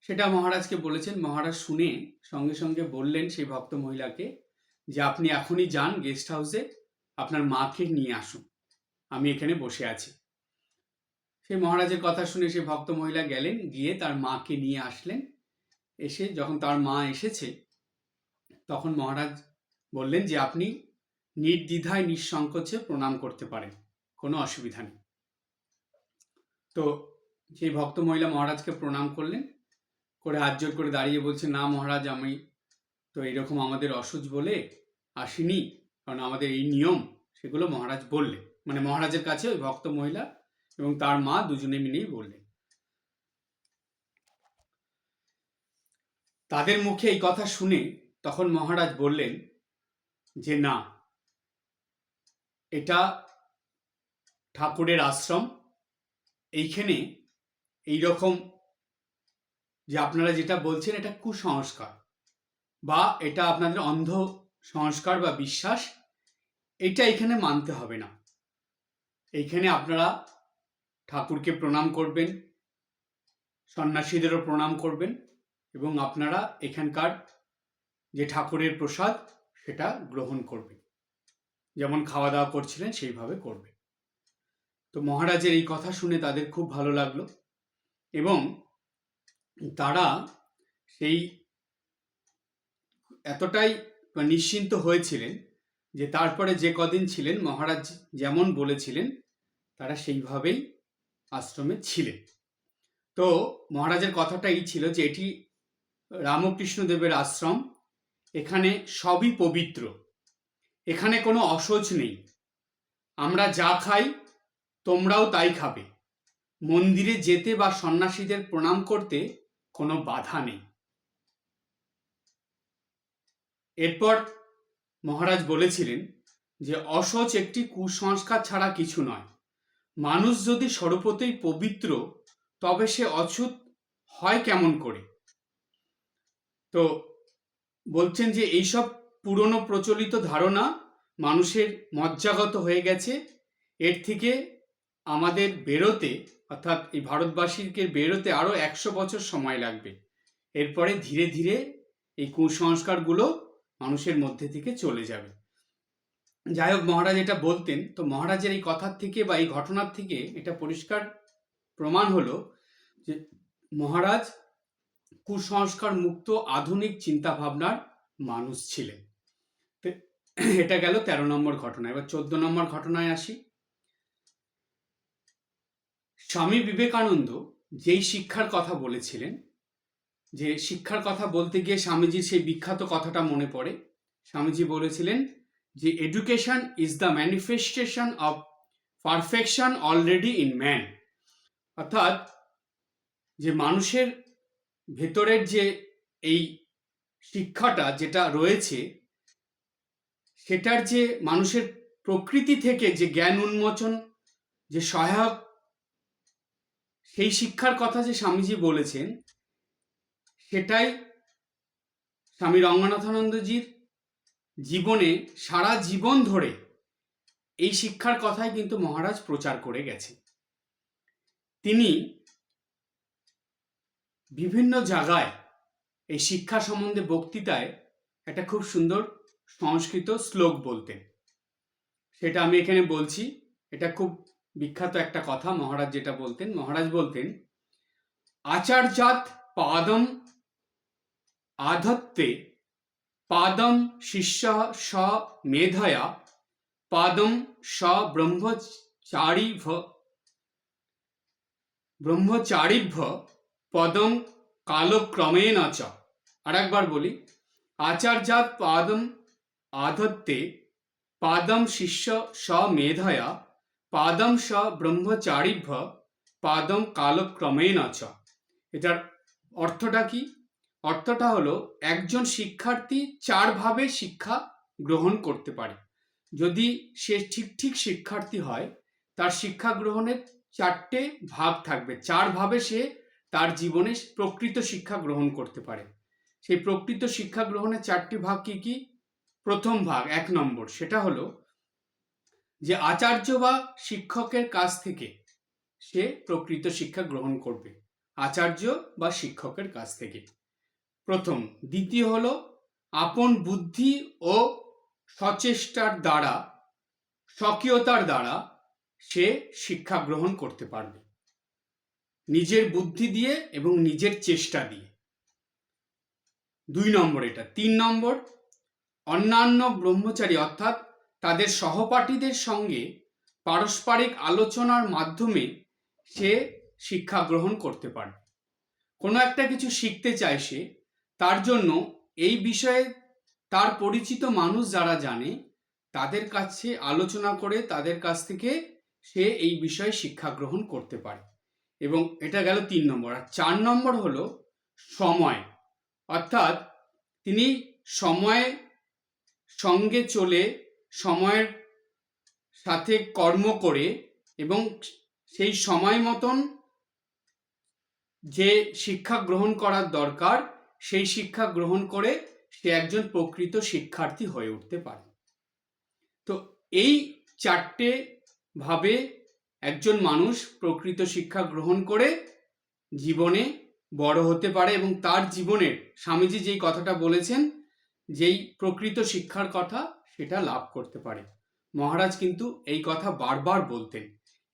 S1: সেটা মহারাজকে বলেছেন। মহারাজ শুনে সঙ্গে সঙ্গে বললেন সেই ভক্ত মহিলাকে যে আপনি এখনই যান গেস্ট হাউসে, আপনার মাকে নিয়ে আসুন, আমি এখানে বসে আছি। সেই মহারাজের কথা শুনে সেই ভক্ত মহিলা গেলেন, গিয়ে তার মাকে নিয়ে আসলেন। এসে যখন তার মা এসেছে তখন মহারাজ বললেন যে আপনি নির্দ্বিধায় নিঃসংকোচে প্রণাম করতে পারেন, কোনো অসুবিধা নেই। তো সেই ভক্ত মহিলা মহারাজকে প্রণাম করলেন, করে হাত জোর করে দাঁড়িয়ে বলছে, না মহারাজ, আমি তো এরকম আমাদের অসুচ বলে আসিনি, কারণ আমাদের এই নিয়ম, সেগুলো মহারাজ বললেন। মানে মহারাজের কাছে ওই ভক্ত মহিলা এবং তার মা দুজনে মিলেই বললেন। তাদের মুখে এই কথা শুনে তখন মহারাজ বললেন যে না, এটা ঠাকুরের আশ্রম, এইখানে এইরকম যে আপনারা যেটা বলছেন এটা কুসংস্কার বা এটা আপনাদের অন্ধ সংস্কার বা বিশ্বাস, এটা এখানে মানতে হবে না। এইখানে আপনারা ঠাকুরকে প্রণাম করবেন, সন্ন্যাসীদেরও প্রণাম করবেন এবং আপনারা এখানকার যে ঠাকুরের প্রসাদ সেটা গ্রহণ করবেন, যেমন খাওয়া দাওয়া করছিলেন সেইভাবে করবেন। তো মহারাজের এই কথা শুনে তাদের খুব ভালো লাগলো এবং তারা সেই এতটাই নিশ্চিন্ত হয়েছিলেন যে তারপরে যে কদিন ছিলেন মহারাজ যেমন বলেছিলেন তারা সেইভাবেই আশ্রমে ছিলেন। তো মহারাজের কথাটা এই ছিল যে এটি রামকৃষ্ণদেবের আশ্রম, এখানে সবই পবিত্র, এখানে কোনো অশৌচ নেই, আমরা যা খাই তোমরাও তাই খাবে, মন্দিরে যেতে বা সন্ন্যাসীদের প্রণাম করতে কোনো বাধা নেই। এরপর মহারাজ বলেছিলেন যে অশৌচ একটি কুসংস্কার ছাড়া কিছু নয়, মানুষ যদি স্বরূপতেই পবিত্র তবে সে অছুত হয় কেমন করে। তো বলছেন যে এইসব পুরনো প্রচলিত ধারণা মানুষের মজ্জাগত হয়ে গেছে, এর থেকে আমাদের বেরোতে, অর্থাৎ এই ভারতবাসীকে বেরোতে আরো 100 বছর সময় লাগবে। এরপরে ধীরে ধীরে এই কুসংস্কারগুলো মানুষের মধ্যে থেকে চলে যাবে। যাই হোক, মহারাজ এটা বলতেন। তো মহারাজের এই কথার থেকে বা এই ঘটনার থেকে এটা পরিষ্কার প্রমাণ হলো যে মহারাজ কুসংস্কার মুক্ত আধুনিক চিন্তা ভাবনার মানুষ ছিলেন। তো এটা গেল 13 নম্বর ঘটনা। এবার 14 নম্বর ঘটনায় আসি। স্বামী বিবেকানন্দ যেই শিক্ষার কথা বলেছিলেন, যে শিক্ষার কথা বলতে গিয়ে স্বামীজির সেই বিখ্যাত কথাটা মনে পড়ে। স্বামীজি বলেছিলেন যে education is the manifestation of perfection already in man. অর্থাৎ যে মানুষের ভেতরের যে এই শিক্ষাটা যেটা রয়েছে, সেটার যে মানুষের প্রকৃতি থেকে যে জ্ঞান উন্মোচন যে সহায়ক, সেই শিক্ষার কথা যে স্বামীজি বলেছেন, সেটাই স্বামী রঙ্গনাথানন্দজির জীবনে সারা জীবন ধরে এই শিক্ষার কথাই কিন্তু মহারাজ প্রচার করে গেছে। তিনি বিভিন্ন জায়গায় এই শিক্ষা সম্বন্ধে বক্তৃতায় একটা খুব সুন্দর সংস্কৃত শ্লোক বলতেন, সেটা আমি এখানে বলছি। এটা খুব বিখ্যাত একটা কথা মহারাজ যেটা বলতেন। মহারাজ বলতেন, আচার্যাৎ পাদম আধত্তে পাদম শিষ্য স মেধয়া পাদম স ব্রহ্মচারিভ্য পদম কালক্রমেণ চ। আর একবার বলি, আচার্যাৎ পাদম আধত্তে পাদম শিষ্য স মেধয়া পাদম স ব্রহ্মচারিভ্য পাদম কালক্রমেণ চ। এটার অর্থটা কি? অর্থটা হলো একজন শিক্ষার্থী 4 ভাবে শিক্ষা গ্রহণ করতে পারে। যদি সে ঠিক শিক্ষার্থী হয়, তার শিক্ষা গ্রহণের 4টে ভাগ থাকবে। 4 ভাবে সে তার জীবনে প্রকৃত শিক্ষা গ্রহণ করতে পারে। সেই প্রকৃত শিক্ষা গ্রহণের 4টি ভাগ কি কি? প্রথম ভাগ 1 নম্বর, সেটা হলো যে আচার্য বা শিক্ষকের কাছ থেকে সে প্রকৃত শিক্ষা গ্রহণ করবে। আচার্য বা শিক্ষকের কাছ থেকে। প্রথম। দ্বিতীয় হলো আপন বুদ্ধি ও সচেষ্টার দ্বারা, স্বকীয়তার দ্বারা সে শিক্ষা গ্রহণ করতে পারবে, নিজের বুদ্ধি দিয়ে এবং নিজের চেষ্টা দিয়ে। 2 নম্বর এটা। 3 নম্বর, অন্যান্য ব্রহ্মচারী অর্থাৎ তাদের সহপাঠীদের সঙ্গে পারস্পরিক আলোচনার মাধ্যমে সে শিক্ষা গ্রহণ করতে পারবে। কোনো একটা কিছু শিখতে চায় সে, তার জন্য এই বিষয়ে তার পরিচিত মানুষ যারা জানে তাদের কাছে আলোচনা করে তাদের কাছ থেকে সে এই বিষয়ে শিক্ষা গ্রহণ করতে পারে। এবং এটা গেল 3 নম্বর। আর 4 নম্বর হলো সময়, অর্থাৎ তিনি সময়ের সঙ্গে চলে, সময়ের সাথে কর্ম করে এবং সেই সময় মতন যে শিক্ষা গ্রহণ করার দরকার সেই শিক্ষা গ্রহণ করে সে একজন প্রকৃত শিক্ষার্থী হয়ে উঠতে পারে। তো এই 4টে ভাবে একজন মানুষ প্রকৃত শিক্ষা গ্রহণ করে জীবনে বড় হতে পারে এবং তার জীবনের, স্বামীজি যেই কথাটা বলেছেন, যেই প্রকৃত শিক্ষার কথা, সেটা লাভ করতে পারে। মহারাজ কিন্তু এই কথা বারবার বলতেন।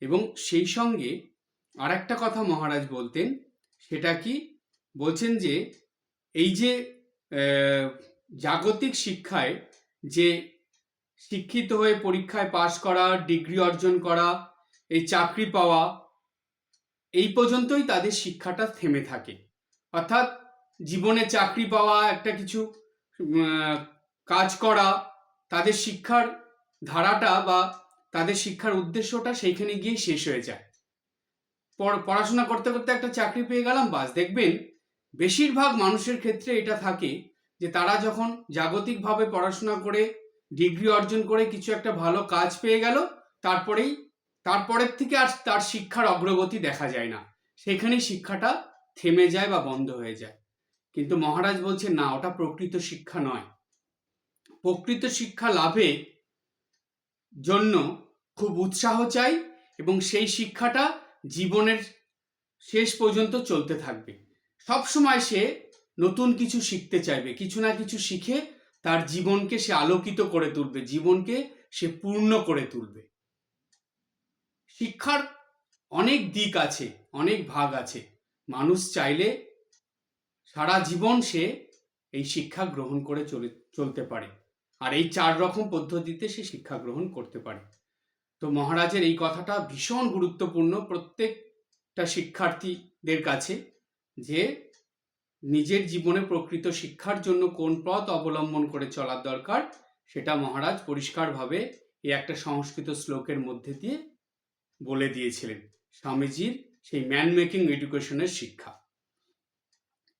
S1: এবং সেই সঙ্গে আর একটা কথা মহারাজ বলতেন, সেটা কি বলছেন, যে এই যে জাগতিক শিক্ষায় যে শিক্ষিত হয়ে পরীক্ষায় পাশ করা, ডিগ্রি অর্জন করা, এই চাকরি পাওয়া, এই পর্যন্তই তাদের শিক্ষাটা থেমে থাকে। অর্থাৎ জীবনে চাকরি পাওয়া, একটা কিছু কাজ করা, তাদের শিক্ষার ধারাটা বা তাদের শিক্ষার উদ্দেশ্যটা সেইখানে গিয়ে শেষ হয়ে যায়। পড়াশোনা করতে করতে একটা চাকরি পেয়ে গেলাম, বাস। দেখবেন বেশিরভাগ মানুষের ক্ষেত্রে এটা থাকে যে তারা যখন জাগতিকভাবে পড়াশোনা করে ডিগ্রি অর্জন করে কিছু একটা ভালো কাজ পেয়ে গেল, তারপরের থেকে আর তার শিক্ষার অগ্রগতি দেখা যায় না, সেখানেই শিক্ষাটা থেমে যায় বা বন্ধ হয়ে যায়। কিন্তু মহারাজ বলছে না, ওটা প্রকৃত শিক্ষা নয়। প্রকৃত শিক্ষা লাভে জন্য খুব উৎসাহ চাই এবং সেই শিক্ষাটা জীবনের শেষ পর্যন্ত চলতে থাকবে। সব সময় সে নতুন কিছু শিখতে চাইবে, কিছু না কিছু শিখে তার জীবনকে সে আলোকিত করে তুলবে, জীবনকে সে পূর্ণ করে তুলবে। শিক্ষার অনেক দিক আছে, অনেক ভাগ আছে। মানুষ চাইলে সারা জীবন সে এই শিক্ষা গ্রহণ করে চলতে পারে। আর এই 4 রকম পদ্ধতিতে সে শিক্ষা গ্রহণ করতে পারে। তো মহারাজের এই কথাটা ভীষণ গুরুত্বপূর্ণ প্রত্যেকটা শিক্ষার্থীদের কাছে, যে নিজের জীবনে প্রকৃত শিক্ষার জন্য কোন পথ অবলম্বন করে চলার দরকার, সেটা মহারাজ পরিষ্কারভাবে এই একটা সংস্কৃত শ্লোকের মধ্যে দিয়ে বলে দিয়েছিলেন, স্বামীজির সেই ম্যান মেকিং এডুকেশনের শিক্ষা।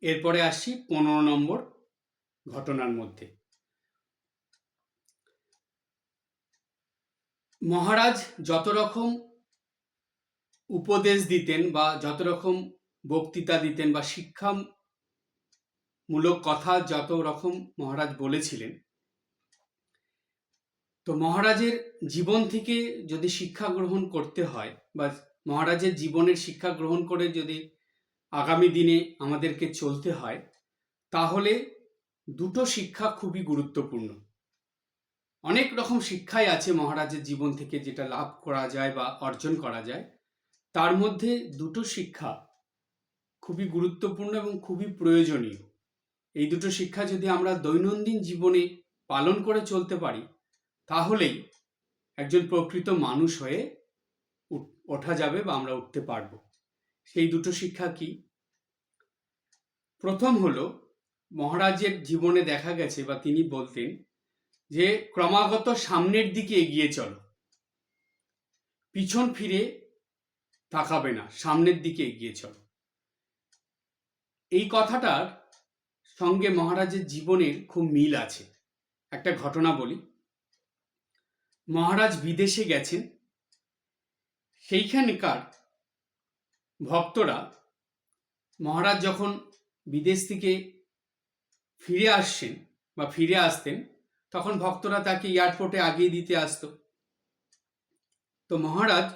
S1: এরপরে আসছি 15 নম্বর ঘটনার মধ্যে। মহারাজ যত রকম উপদেশ দিতেন বা যত রকম বক্তৃতা দিতেন বা শিক্ষামূলক কথা যত রকম মহারাজ বলেছিলেন, তো মহারাজের জীবন থেকে যদি শিক্ষা গ্রহণ করতে হয় বা মহারাজের জীবনের শিক্ষা গ্রহণ করে যদি আগামী দিনে আমাদেরকে চলতে হয়, তাহলে দুটো শিক্ষা খুবই গুরুত্বপূর্ণ। অনেক রকম শিক্ষাই আছে মহারাজের জীবন থেকে যেটা লাভ করা যায় বা অর্জন করা যায়, তার মধ্যে দুটো শিক্ষা খুবই গুরুত্বপূর্ণ এবং খুবই প্রয়োজনীয়। এই দুটো শিক্ষা যদি আমরা দৈনন্দিন জীবনে পালন করে চলতে পারি, তাহলেই একজন প্রকৃত মানুষ হয়ে ওঠা যাবে বা আমরা উঠতে পারবো। সেই দুটো শিক্ষা কি? প্রথম হলো, মহারাজের জীবনে দেখা গেছে বা তিনি বলতেন যে ক্রমাগত সামনের দিকে এগিয়ে চলো, পিছন ফিরে তাকাবে না, সামনের দিকে এগিয়ে চলো। এই কথাটার সঙ্গে মহারাজের জীবনের খুব মিল আছে। একটা ঘটনা বলি। মহারাজ বিদেশে গেছেন, সেইখানকার ভক্তরা, মহারাজ যখন বিদেশ থেকে ফিরে আসছেন বা ফিরে আসতেন, তখন ভক্তরা তাকে এয়ারপোর্টে আগিয়ে দিতে আসতো। তো মহারাজ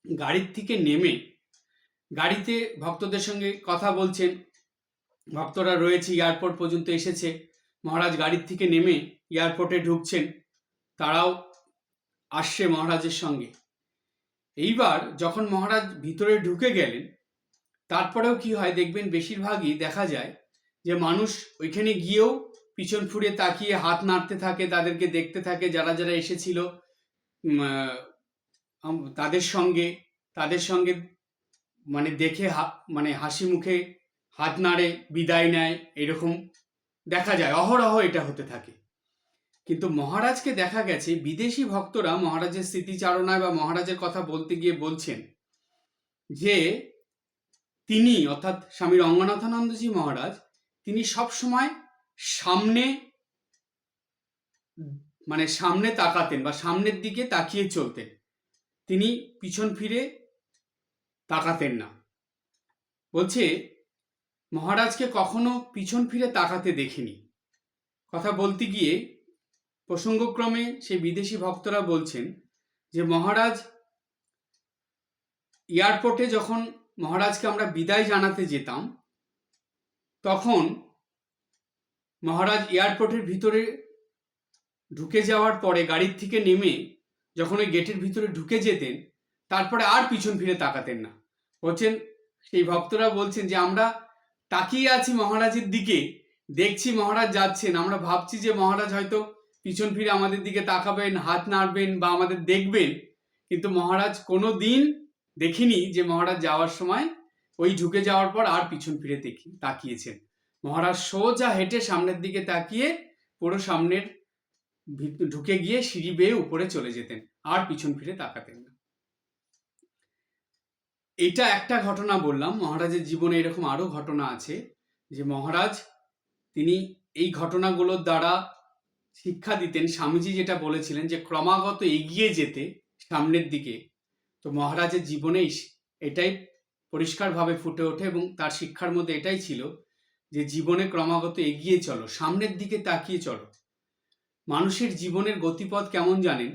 S1: গাড়ির থেকে নেমে গাড়িতে ভক্তদের সঙ্গে কথা বলছেন, ভক্তরা রয়েছে, এয়ারপোর্ট পর্যন্ত এসেছে, মহারাজ গাড়ির থেকে নেমে এয়ারপোর্টে ঢুকছেন, তারাও আসছে মহারাজের সঙ্গে। এইবার যখন মহারাজ ভিতরে ঢুকে গেলেন, তারপরেও কি হয় দেখবেন, বেশিরভাগই দেখা যায় যে মানুষ ওইখানে গিয়েও পিছন ফুরে তাকিয়ে হাত নাড়তে থাকে, তাদেরকে দেখতে থাকে, যারা যারা এসেছিল তাদের সঙ্গে মানে দেখে মানে হাসি মুখে হাত নাড়ে, বিদায় নেয়, এরকম দেখা যায়, অহরহ এটা হতে থাকে। কিন্তু মহারাজকে দেখা গেছে বিদেশি ভক্তরা মহারাজের স্মৃতিচারণায় বা মহারাজের কথা বলতে গিয়ে বলছেন যে তিনি, অর্থাৎ স্বামী রঙ্গনাথানন্দজি মহারাজ, তিনি সবসময় সামনে মানে সামনে তাকাতেন বা সামনের দিকে তাকিয়ে চলতেন, তিনি পিছন ফিরে তাকাতেন না। বলছে মহারাজকে কখনো পিছন ফিরে তাকাতে দেখিনি। কথা বলতে গিয়ে প্রসঙ্গক্রমে সেই বিদেশি ভক্তরা বলছেন যে মহারাজ এয়ারপোর্টে যখন মহারাজকে আমরা বিদায় জানাতে যেতাম, তখন মহারাজ এয়ারপোর্টের ভিতরে ঢুকে যাওয়ার পরে গাড়ির থেকে নেমে যখন ওই গেটের ভিতরে ঢুকে যেতেন, তারপরে আর পিছন ফিরে তাকাতেন না। বলছেন সেই ভক্তরা বলছেন যে আমরা তাকিয়ে আছি মহারাজের দিকে, দেখছি মহারাজ যাচ্ছেন, আমরা ভাবছি যে মহারাজ হয়তো পিছন ফিরে আমাদের দিকে তাকাবেন, হাত নাড়বেন বা আমাদের দেখবেন, কিন্তু মহারাজ কোনো দিন দেখিনি যে মহারাজ যাওয়ার সময় ওই ঢুকে যাওয়ার পর আর পিছন ফিরে তাকিয়েছেন। মহারাজ সোজা হেঁটে সামনের দিকে তাকিয়ে পুরো সামনের ঢুকে গিয়ে সিঁড়ি বেয়ে উপরে চলে যেতেন, আর পিছন ফিরে তাকাতেন না। এটা একটা ঘটনা বললাম। মহারাজের জীবনে এরকম আরো ঘটনা আছে যে মহারাজ তিনি এই ঘটনাগুলোর দ্বারা শিক্ষা দিতেন। স্বামীজি যেটা বলেছিলেন যে ক্রমাগত এগিয়ে যেতে সামনের দিকে, তো মহারাজের জীবনে এটাই পরিষ্কারভাবে ফুটে ওঠে এবং তার শিক্ষার মধ্যে এটাই ছিল যে জীবনে ক্রমাগত এগিয়ে চলো, সামনের দিকে তাকিয়ে চলো। মানুষের জীবনের গতিপথ কেমন জানেন?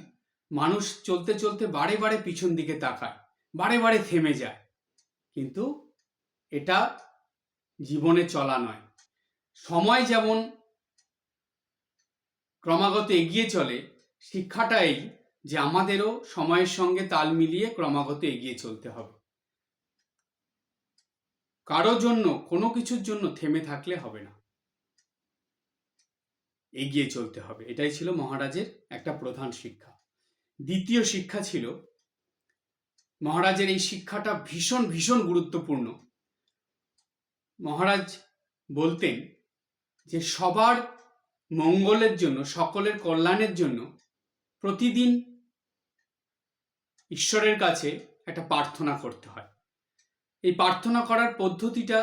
S1: মানুষ চলতে চলতে বারে বারে পিছন দিকে তাকায়, বারে বারে থেমে যায়, কিন্তু এটা জীবনে চলা নয়। সময় যেমন ক্রমাগত এগিয়ে চলে, শিক্ষাটা এই যে আমাদেরও সময়ের সঙ্গে তাল মিলিয়ে ক্রমাগত এগিয়ে চলতে হবে। কারো জন্য, কোনো কিছুর জন্য থেমে থাকলে হবে না, এগিয়ে চলতে হবে। এটাই ছিল মহারাজের একটা প্রধান শিক্ষা। দ্বিতীয় শিক্ষা ছিল, মহারাজের এই শিক্ষাটা ভীষণ ভীষণ গুরুত্বপূর্ণ। মহারাজ বলতেন যে সবার মঙ্গলের জন্য, সকলের কল্যাণের জন্য প্রতিদিন ঈশ্বরের কাছে একটা প্রার্থনা করতে হয়। এই প্রার্থনা করার পদ্ধতিটা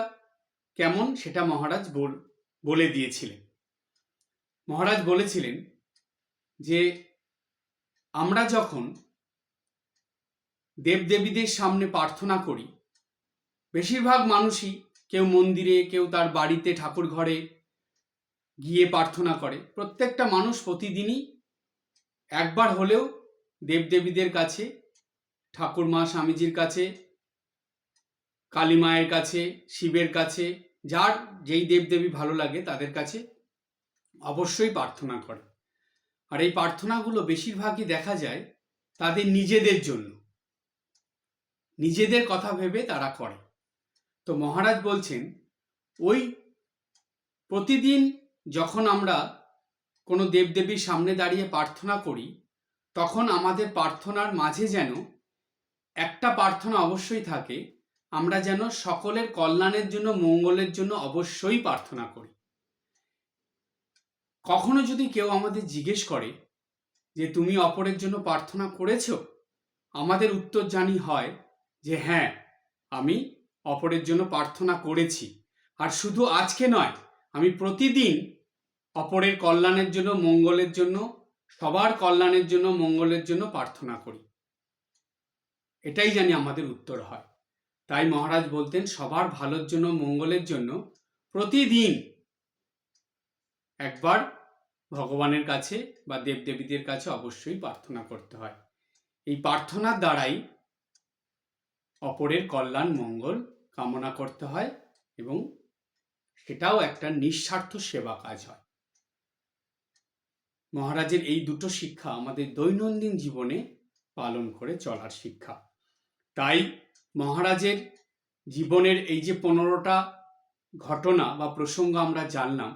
S1: কেমন সেটা মহারাজ বলে দিয়েছিলেন। মহারাজ বলেছিলেন যে আমরা যখন দেবদেবীদের সামনে প্রার্থনা করি, বেশিরভাগ মানুষই কেউ মন্দিরে, কেউ তার বাড়িতে ঠাকুর ঘরে গিয়ে প্রার্থনা করে। প্রত্যেকটা মানুষ প্রতিদিনই একবার হলেও দেবদেবীদের কাছে, ঠাকুর মা স্বামীজির কাছে, কালী মায়ের কাছে, শিবের কাছে, যার যেই দেবদেবী ভালো লাগে তাদের কাছে অবশ্যই প্রার্থনা করে। আর এই প্রার্থনাগুলো বেশিরভাগই দেখা যায় তাদের নিজেদের জন্য, নিজেদের কথা ভেবে তারা করে। তো মহারাজ বলছেন ওই প্রতিদিন যখন আমরা কোনো দেবদেবীর সামনে দাঁড়িয়ে প্রার্থনা করি, তখন আমাদের প্রার্থনার মাঝে যেন একটা প্রার্থনা অবশ্যই থাকে, আমরা যেন সকলের কল্যাণের জন্য, মঙ্গলের জন্য অবশ্যই প্রার্থনা করি। কখনো যদি কেউ আমাদের জিজ্ঞেস করে যে তুমি অপরের জন্য প্রার্থনা করেছো, আমাদের উত্তর জানি হয় যে হ্যাঁ, আমি অপরের জন্য প্রার্থনা করেছি। আর শুধু আজকে নয়, আমি প্রতিদিন অপরের কল্যাণের জন্য, মঙ্গলের জন্য, সবার কল্যাণের জন্য, মঙ্গলের জন্য প্রার্থনা করি। এটাই জানি আমাদের উত্তর হয়। তাই মহারাজ বলতেন সবার ভালোর জন্য, মঙ্গলের জন্য প্রতিদিন একবার ভগবানের কাছে বা দেবদেবীদের কাছে অবশ্যই প্রার্থনা করতে হয়। এই প্রার্থনার দ্বারাই অপরের কল্যাণ, মঙ্গল কামনা করতে হয় এবং সেটাও একটা নিঃস্বার্থ সেবা কাজ হয়। মহারাজের এই দুটো শিক্ষা আমাদের দৈনন্দিন জীবনে পালন করে চলার শিক্ষা। তাই মহারাজের জীবনের এই যে 15টা ঘটনা বা প্রসঙ্গ আমরা জানলাম,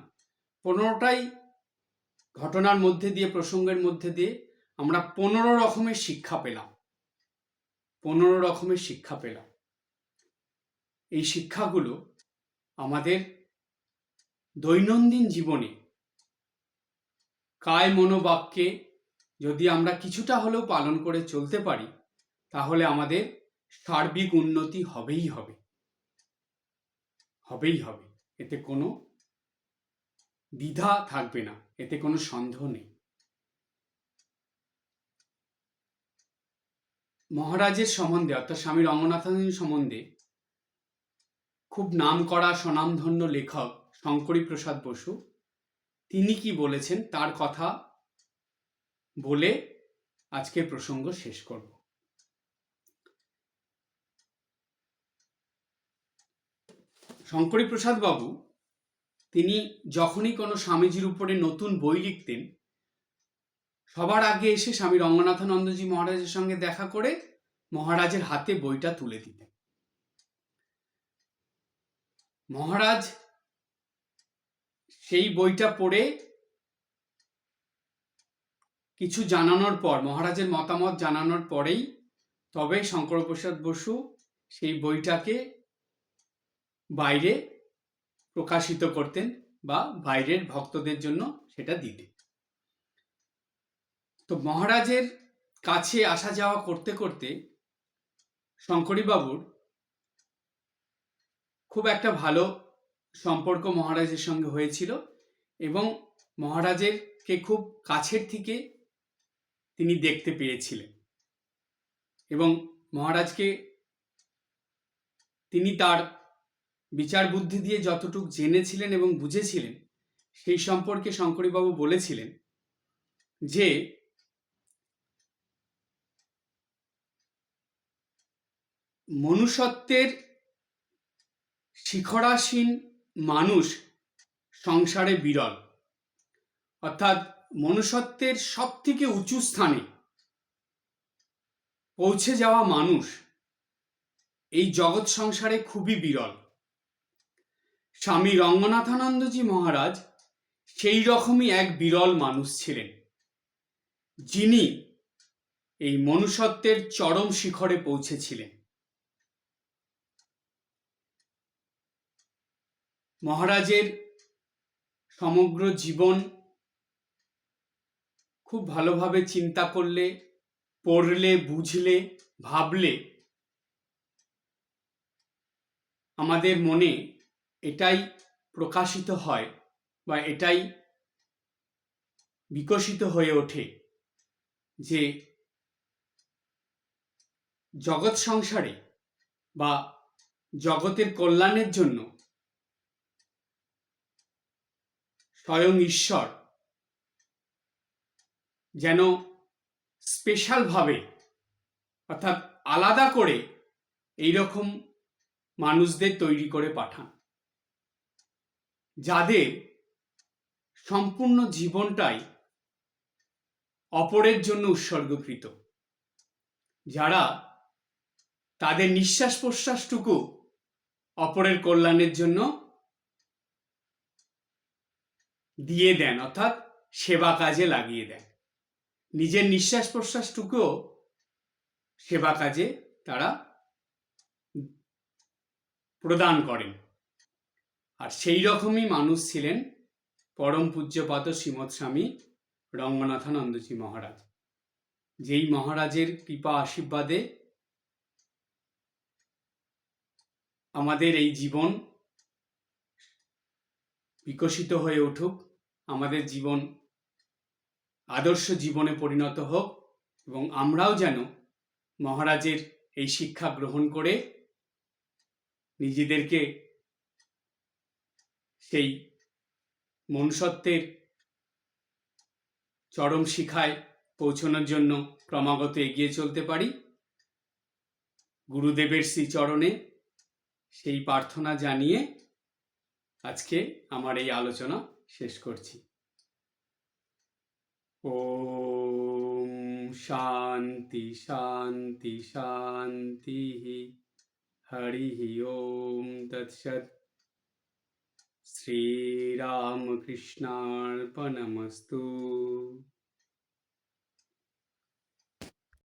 S1: 15টাই ঘটনার মধ্যে দিয়ে, প্রসঙ্গের মধ্যে দিয়ে আমরা 15 রকমের শিক্ষা পেলাম। 15 রকমের শিক্ষা পেলাম। এই শিক্ষাগুলো আমাদের দৈনন্দিন জীবনে কায় মনোবাক্যে যদি আমরা কিছুটা হলেও পালন করে চলতে পারি, তাহলে আমাদের সার্বিক উন্নতি হবেই হবে, হবেই হবে। এতে কোনো দ্বিধা থাকবে না, এতে কোনো সন্দেহ নেই। মহারাজের সম্বন্ধে অর্থাৎ স্বামী রঙ্গনাথানন্দ সম্বন্ধে খুব নামকরা স্বনামধন্য লেখক শঙ্করী প্রসাদ বসু তিনি কি বলেছেন তার কথা বলে আজকের প্রসঙ্গ শেষ করব। শঙ্করী প্রসাদ বাবু তিনি যখনই কোনো স্বামীজির উপরে নতুন বই লিখতেন, সবার আগে এসে স্বামী রঙ্গনাথানন্দজি মহারাজের সঙ্গে দেখা করে মহারাজের হাতে বইটা তুলে দিতেন। মহারাজ সেই বইটা পড়ে কিছু জানানোর পর, মহারাজের মতামত জানানোর পরেই তবে শঙ্করপ্রসাদ বসু সেই বইটাকে বাইরে প্রকাশিত করতেন বা বাইরের ভক্তদের জন্য সেটা দিতেন। তো মহারাজের কাছে আসা যাওয়া করতে করতে শঙ্করীবাবুর খুব একটা ভালো সম্পর্ক মহারাজের সঙ্গে হয়েছিল এবং মহারাজেরকে খুব কাছের থেকে তিনি দেখতে পেয়েছিলেন এবং মহারাজকে তিনি তার বিচার বুদ্ধি দিয়ে যতটুকু জেনেছিলেন এবং বুঝেছিলেন সেই সম্পর্কে শঙ্করীবাবু বলেছিলেন যে মনুষ্যত্বের শিখরাসীন মানুষ সংসারে বিরল, অর্থাৎ মনুষ্যত্বের সব থেকে উঁচু স্থানে পৌঁছে যাওয়া মানুষ এই জগৎ সংসারে খুবই বিরল। স্বামী রঙ্গনাথানন্দজি মহারাজ সেই রকমই এক বিরল মানুষ ছিলেন, যিনি এই মনুষ্যত্বের চরম শিখরে পৌঁছেছিলেন। মহারাজের সমগ্র জীবন খুব ভালোভাবে চিন্তা করলে, পড়লে, বুঝলে, ভাবলে আমাদের মনে এটাই প্রকাশিত হয় বা এটাই বিকশিত হয়ে ওঠে যে জগৎ সংসারে বা জগতের কল্যাণের জন্য স্বয়ং ঈশ্বর যেন স্পেশালভাবে অর্থাৎ আলাদা করে এইরকম মানুষদের তৈরি করে পাঠান, যাদের সম্পূর্ণ জীবনটাই অপরের জন্য উৎসর্গকৃত, যারা তাদের নিঃশ্বাস প্রশ্বাসটুকু অপরের কল্যাণের জন্য দিয়ে দেন, অর্থাৎ সেবা কাজে লাগিয়ে দেন। নিজের নিঃশ্বাস প্রশ্বাসটুকুও সেবা কাজে তারা প্রদান করেন। আর সেই রকমই মানুষ ছিলেন পরম পূজ্যপাদ শ্রীমৎ স্বামী রঙ্গনাথানন্দজি মহারাজ, যেই মহারাজের কৃপা আশীর্বাদে আমাদের এই জীবন বিকশিত হয়ে উঠুক, আমাদের জীবন আদর্শ জীবনে পরিণত হোক এবং আমরাও যেন মহারাজের এই শিক্ষা গ্রহণ করে নিজেদেরকে সেই মনুষ্যত্বের চরম শিখায় পৌঁছানোর জন্য ক্রমাগত এগিয়ে চলতে পারি। গুরুদেবের শ্রীচরণে সেই প্রার্থনা জানিয়ে আজকে আমার এই আলোচনা শেষ করছি। ওম শান্তি শান্তি শান্তি। হরি ওম তৎসৎ। শ্রীরামকৃষ্ণার্পণমস্তু।